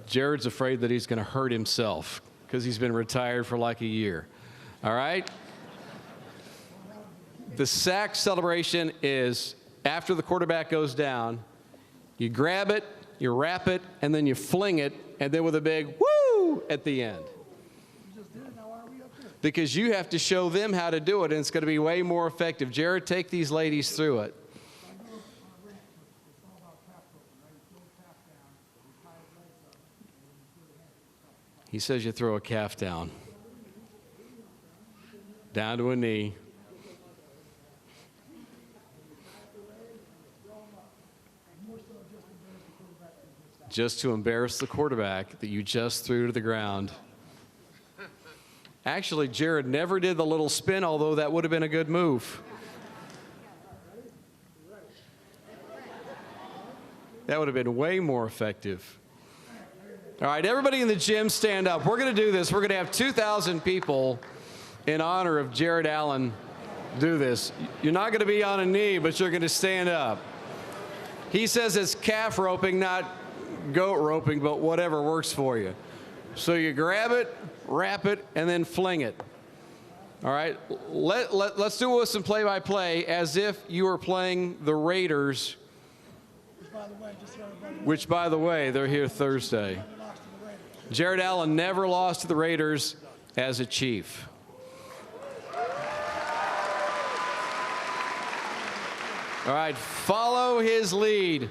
Jared's afraid that he's going to hurt himself because he's been retired for like a year. All right? The sack celebration is after the quarterback goes down, you grab it, you wrap it, and then you fling it, and then with a big woo at the end. Because you have to show them how to do it, and it's going to be way more effective. Jared, take these ladies through it. He says you throw a calf down to a knee. Just to embarrass the quarterback that you just threw to the ground. Actually, Jared never did the little spin, although that would have been a good move. That would have been way more effective. All right, everybody in the gym stand up. We're going to do this. We're going to have 2,000 people in honor of Jared Allen do this. You're not going to be on a knee, but you're going to stand up. He says it's calf roping, not goat roping, but whatever works for you. So you grab it, wrap it, and then fling it. All right, let's do it with some play-by-play as if you were playing the Raiders, which, by the way, they're here Thursday. Jared Allen never lost to the Raiders as a Chief. All right, follow his lead.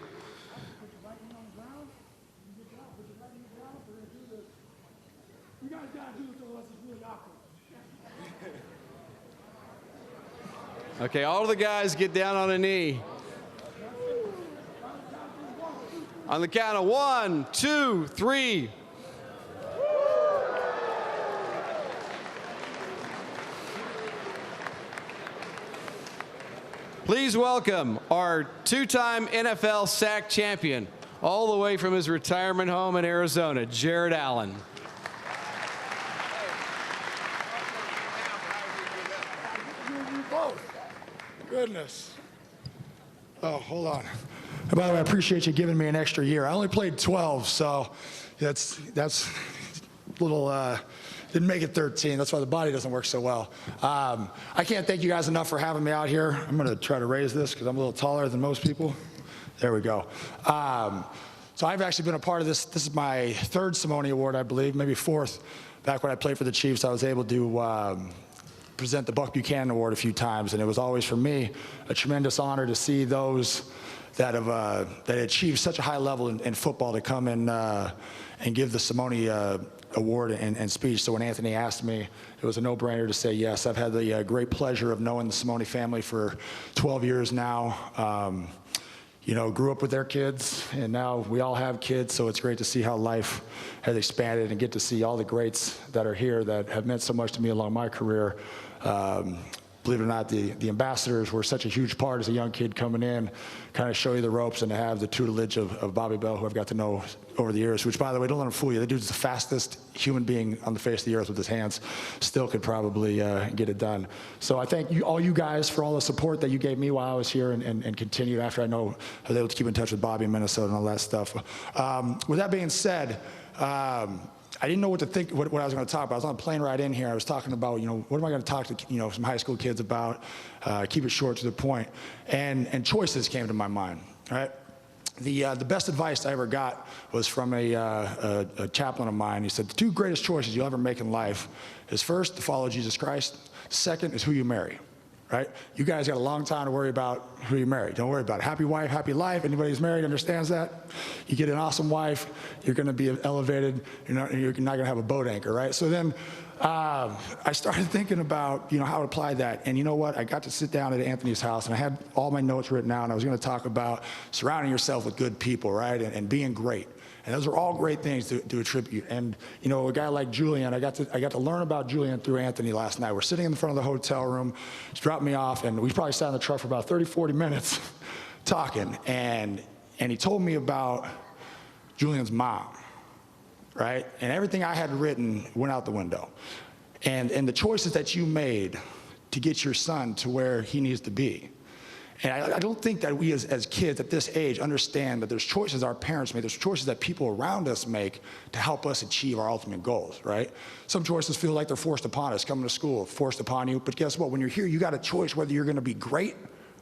Okay, all the guys get down on a knee. On the count of 1, 2, 3. Please welcome our two-time NFL sack champion, all the way from his retirement home in Arizona, Jared Allen. Goodness. Oh, hold on. And by the way, I appreciate you giving me an extra year. I only played 12, so that's a little, didn't make it 13. That's why the body doesn't work so well. I can't thank you guys enough for having me out here. I'm going to try to raise this because I'm a little taller than most people. There we go. So I've actually been a part of this. This is my third Simone Award, I believe, maybe fourth. Back when I played for the Chiefs, I was able to present the Buck Buchanan Award a few times, and it was always, for me, a tremendous honor to see those that have that achieved such a high level in football to come and give the Simone Award and speech. So when Anthony asked me, it was a no-brainer to say yes. I've had the great pleasure of knowing the Simone family for 12 years now. You know, grew up with their kids, and now we all have kids, so it's great to see how life has expanded and get to see all the greats that are here that have meant so much to me along my career. Believe it or not, the ambassadors were such a huge part as a young kid coming in, kind of show you the ropes, and to have the tutelage of Bobby Bell, who I've got to know over the years, which, by the way, don't let him fool you. The dude's the fastest human being on the face of the earth with his hands. Still could probably get it done. So I thank you, all you guys, for all the support that you gave me while I was here and continued after. I know I was able to keep in touch with Bobby in Minnesota and all that stuff. With that being said, I didn't know what to think, what I was going to talk about. I was on a plane ride in here. I was talking about, what am I going to talk to, some high school kids about? Keep it short to the point. And choices came to my mind, right? The best advice I ever got was from a chaplain of mine. He said, the 2 greatest choices you'll ever make in life is first, to follow Jesus Christ. Second is who you marry. Right? You guys got a long time to worry about who you marry. Don't worry about it. Happy wife, happy life. Anybody who's married understands that. You get an awesome wife, you're going to be elevated. You're not going to have a boat anchor, right? So then I started thinking about, how to apply that. And you know what? I got to sit down at Anthony's house, and I had all my notes written out, and I was going to talk about surrounding yourself with good people, right? And being great. And those are all great things to attribute. And, a guy like Julian, I got to learn about Julian through Anthony last night. We're sitting in the front of the hotel room. He's dropped me off, and we probably sat in the truck for about 30, 40 minutes talking. And he told me about Julian's mom, right? And everything I had written went out the window. And the choices that you made to get your son to where he needs to be. And I don't think that we as kids at this age understand that there's choices our parents make, there's choices that people around us make to help us achieve our ultimate goals, right? Some choices feel like they're forced upon us, coming to school, forced upon you. But guess what? When you're here, you got a choice whether you're going to be great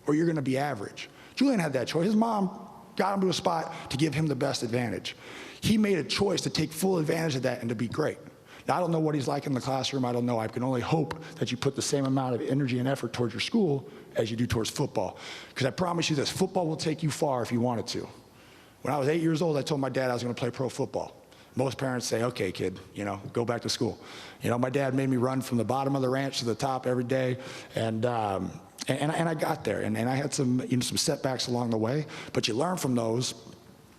or you're going to be average. Julian had that choice. His mom got him to a spot to give him the best advantage. He made a choice to take full advantage of that and to be great. Now, I don't know what he's like in the classroom. I don't know. I can only hope that you put the same amount of energy and effort towards your school as you do towards football. Because I promise you this, football will take you far if you want it to. When I was 8 years old, I told my dad I was going to play pro football. Most parents say, okay, kid, go back to school. My dad made me run from the bottom of the ranch to the top every day. And I got there. And I had some setbacks along the way. But you learn from those.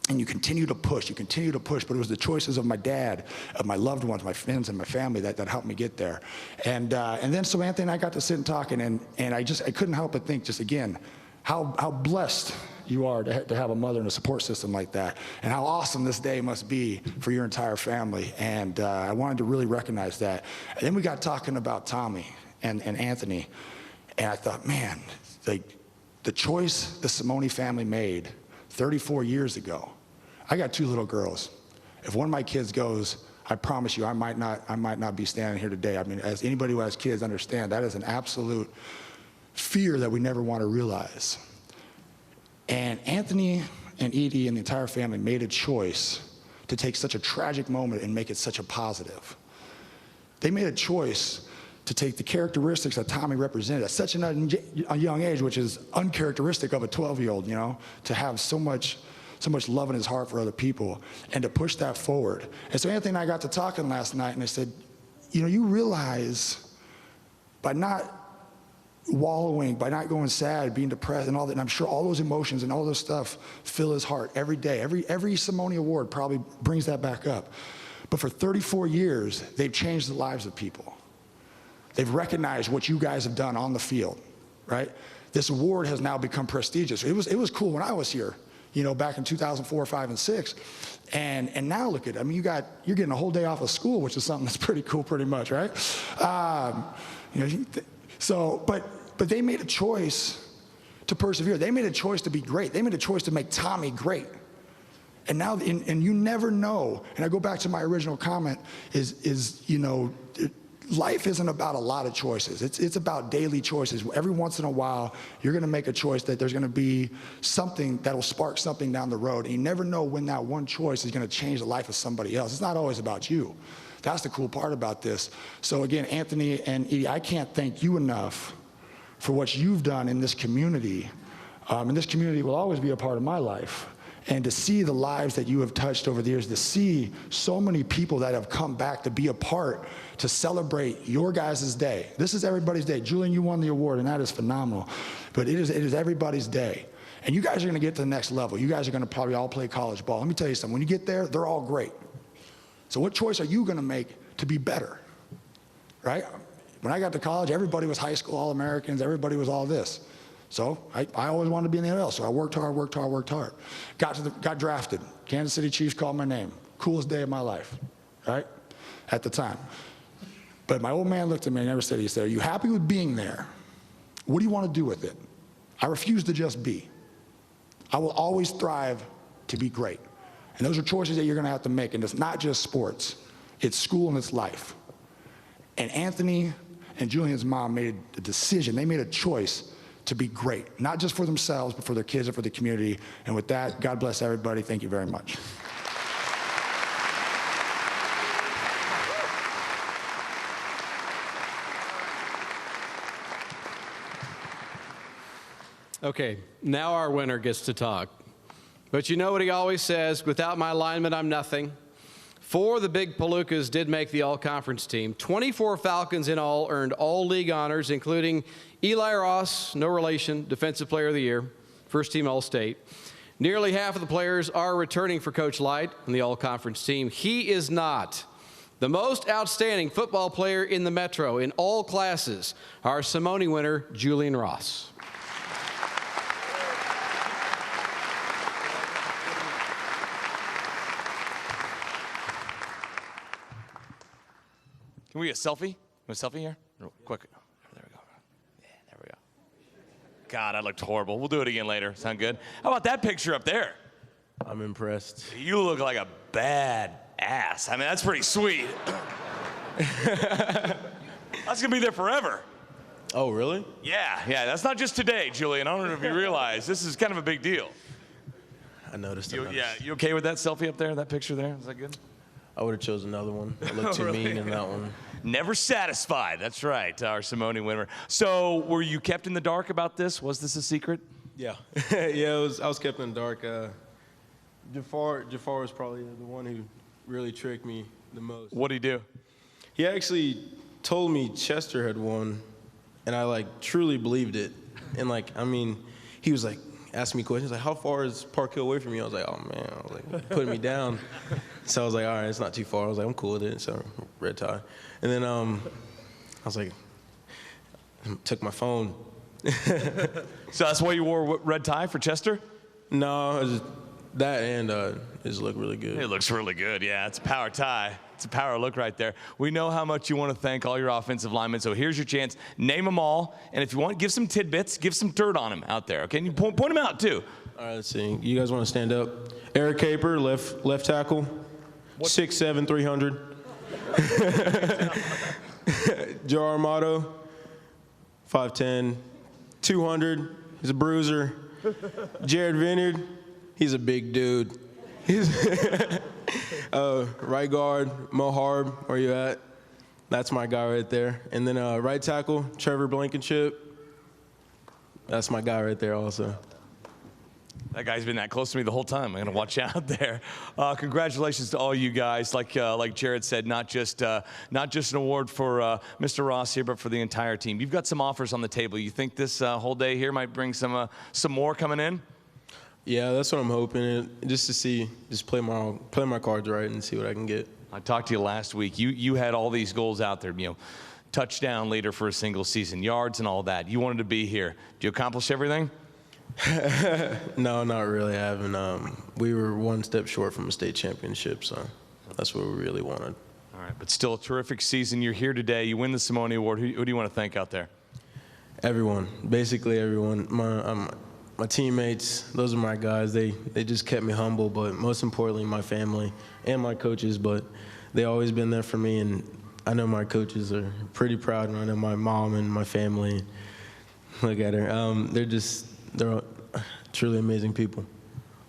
And you continue to push, but it was the choices of my dad, of my loved ones, my friends, and my family that helped me get there. And then so Anthony and I got to sit and talk, and I couldn't help but think, just again, how blessed you are to have a mother and a support system like that, and how awesome this day must be for your entire family. And I wanted to really recognize that. And then we got talking about Tommy and Anthony, and I thought, man, the choice the Simone family made 34 years ago. I got 2 little girls. If one of my kids goes, I promise you, I might not be standing here today. I mean, as anybody who has kids understand, that is an absolute fear that we never want to realize. And Anthony and Edie and the entire family made a choice to take such a tragic moment and make it such a positive. They made a choice to take the characteristics that Tommy represented at such a young age, which is uncharacteristic of a 12-year-old, to have so much love in his heart for other people, and to push that forward. And so Anthony and I got to talking last night, and I said, you realize by not wallowing, by not going sad, being depressed and all that, and I'm sure all those emotions and all those stuff fill his heart every day. Every Simone Award probably brings that back up. But for 34 years, they've changed the lives of people. They've recognized what you guys have done on the field, right? This award has now become prestigious. It was cool when I was here, back in 2004, 5, and 6. And now look at it. I mean, you're getting a whole day off of school, which is something that's pretty cool, pretty much, right? But they made a choice to persevere. They made a choice to be great. They made a choice to make Tommy great. And now, and you never know. And I go back to my original comment: life isn't about a lot of choices. It's about daily choices. Every once in a while, you're going to make a choice that there's going to be something that will spark something down the road. And you never know when that one choice is going to change the life of somebody else. It's not always about you. That's the cool part about this. So again, Anthony and Edie, I can't thank you enough for what you've done in this community. And this community will always be a part of my life. And to see the lives that you have touched over the years, to see so many people that have come back to be a part, to celebrate your guys' day. This is everybody's day. Julian, you won the award, and that is phenomenal. But it is everybody's day. And you guys are going to get to the next level. You guys are going to probably all play college ball. Let me tell you something. When you get there, they're all great. So what choice are you going to make to be better, right? When I got to college, everybody was high school All-Americans. Everybody was all this. So I always wanted to be in the NFL, so I worked hard. Got drafted. Kansas City Chiefs called my name. Coolest day of my life, right? At the time. But my old man looked at me and never said, he said, are you happy with being there? What do you want to do with it? I refuse to just be. I will always strive to be great. And those are choices that you're going to have to make. And it's not just sports. It's school and it's life. And Anthony and Julian's mom made a decision. They made a choice to be great, not just for themselves, but for their kids and for the community. And with that, God bless everybody. Thank you very much. Okay, now our winner gets to talk. But you know what he always says, without my alignment, I'm nothing. 4 of the Big Palookas did make the all-conference team. 24 Falcons in all earned all league honors, including Eli Ross, no relation, Defensive Player of the Year, first-team All-State. Nearly half of the players are returning for Coach Light and the all-conference team. He is not. The most outstanding football player in the Metro in all classes, our Simone winner, Julian Ross. Can we get a selfie? A selfie here? Real quick. There we go. Yeah, there we go. God, I looked horrible. We'll do it again later. Sound good? How about that picture up there? I'm impressed. You look like a bad ass. I mean, that's pretty sweet. That's going to be there forever. Oh, really? Yeah, that's not just today, Julian. I don't know if you realize. This is kind of a big deal. I noticed. Yeah, you okay with that selfie up there, that picture there? Is that good? I would have chosen another one. I looked too Really? mean in that one. Never satisfied. That's right, our Simone winner. So, were you kept in the dark about this? Was this a secret? Yeah, yeah. I was kept in the dark. Jafar was probably the one who really tricked me the most. What'd he do? He actually told me Chester had won, and I truly believed it. And he was asked me questions like, how far is Park Hill away from you? I was like, oh man, I was putting me down. So I was like, all right, it's not too far. I was like, I'm cool with it. So red tie. And then I was like, took my phone. So that's why you wore red tie for Chester? No, it was that and it just looked really good. It looks really good, yeah. It's a power tie. It's a power look right there. We know how much you want to thank all your offensive linemen, so here's your chance. Name them all, and if you want, give some tidbits, give some dirt on them out there, okay? And you point them out, too. All right, let's see. You guys want to stand up? Eric Caper, left tackle, 6'7", 300. Joe Armato, 5'10", 200. He's a bruiser. Jared Vineyard, he's a big dude. Right guard, Mo Harb, where you at? That's my guy right there. And then right tackle, Trevor Blankenship. That's my guy right there also. That guy's been that close to me the whole time. I'm going to watch out there. Congratulations to all you guys. Like Jared said, not just an award for Mr. Ross here, but for the entire team. You've got some offers on the table. You think this whole day here might bring some more coming in? Yeah, that's what I'm hoping. Just to see, play my cards right and see what I can get. I talked to you last week. You had all these goals out there. Touchdown leader for a single season, yards and all that. You wanted to be here. Did you accomplish everything? No, not really. I haven't. We were one step short from a state championship, so that's what we really wanted. All right, but still a terrific season. You're here today. You win the Simone Award. Who do you want to thank out there? Everyone, basically everyone. My teammates, those are my guys. They just kept me humble, but most importantly, my family and my coaches. But they always been there for me, and I know my coaches are pretty proud, and I know my mom and my family. Look at her. They're truly amazing people.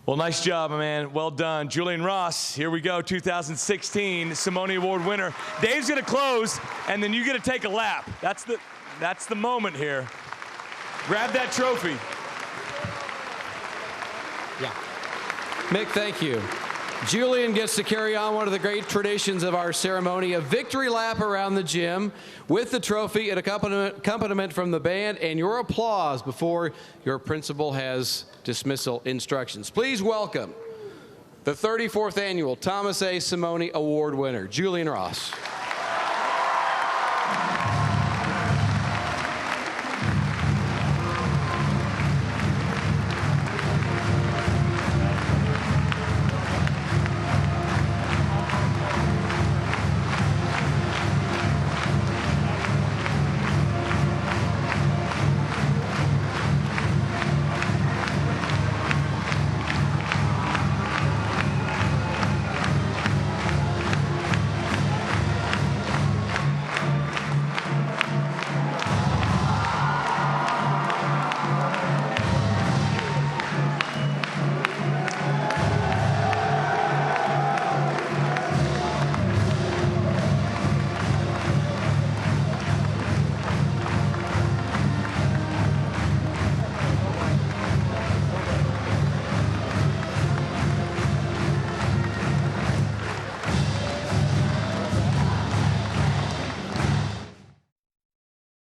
Well, nice job, my man. Well done. Julian Ross, here we go, 2016 Simone Award winner. Dave's going to close, and then you get to take a lap. That's the moment here. Grab that trophy. Yeah. Mick, thank you. Julian gets to carry on one of the great traditions of our ceremony, a victory lap around the gym with the trophy and accompaniment from the band and your applause before your principal has dismissal instructions. Please welcome the 34th annual Thomas A. Simone Award winner, Julian Ross.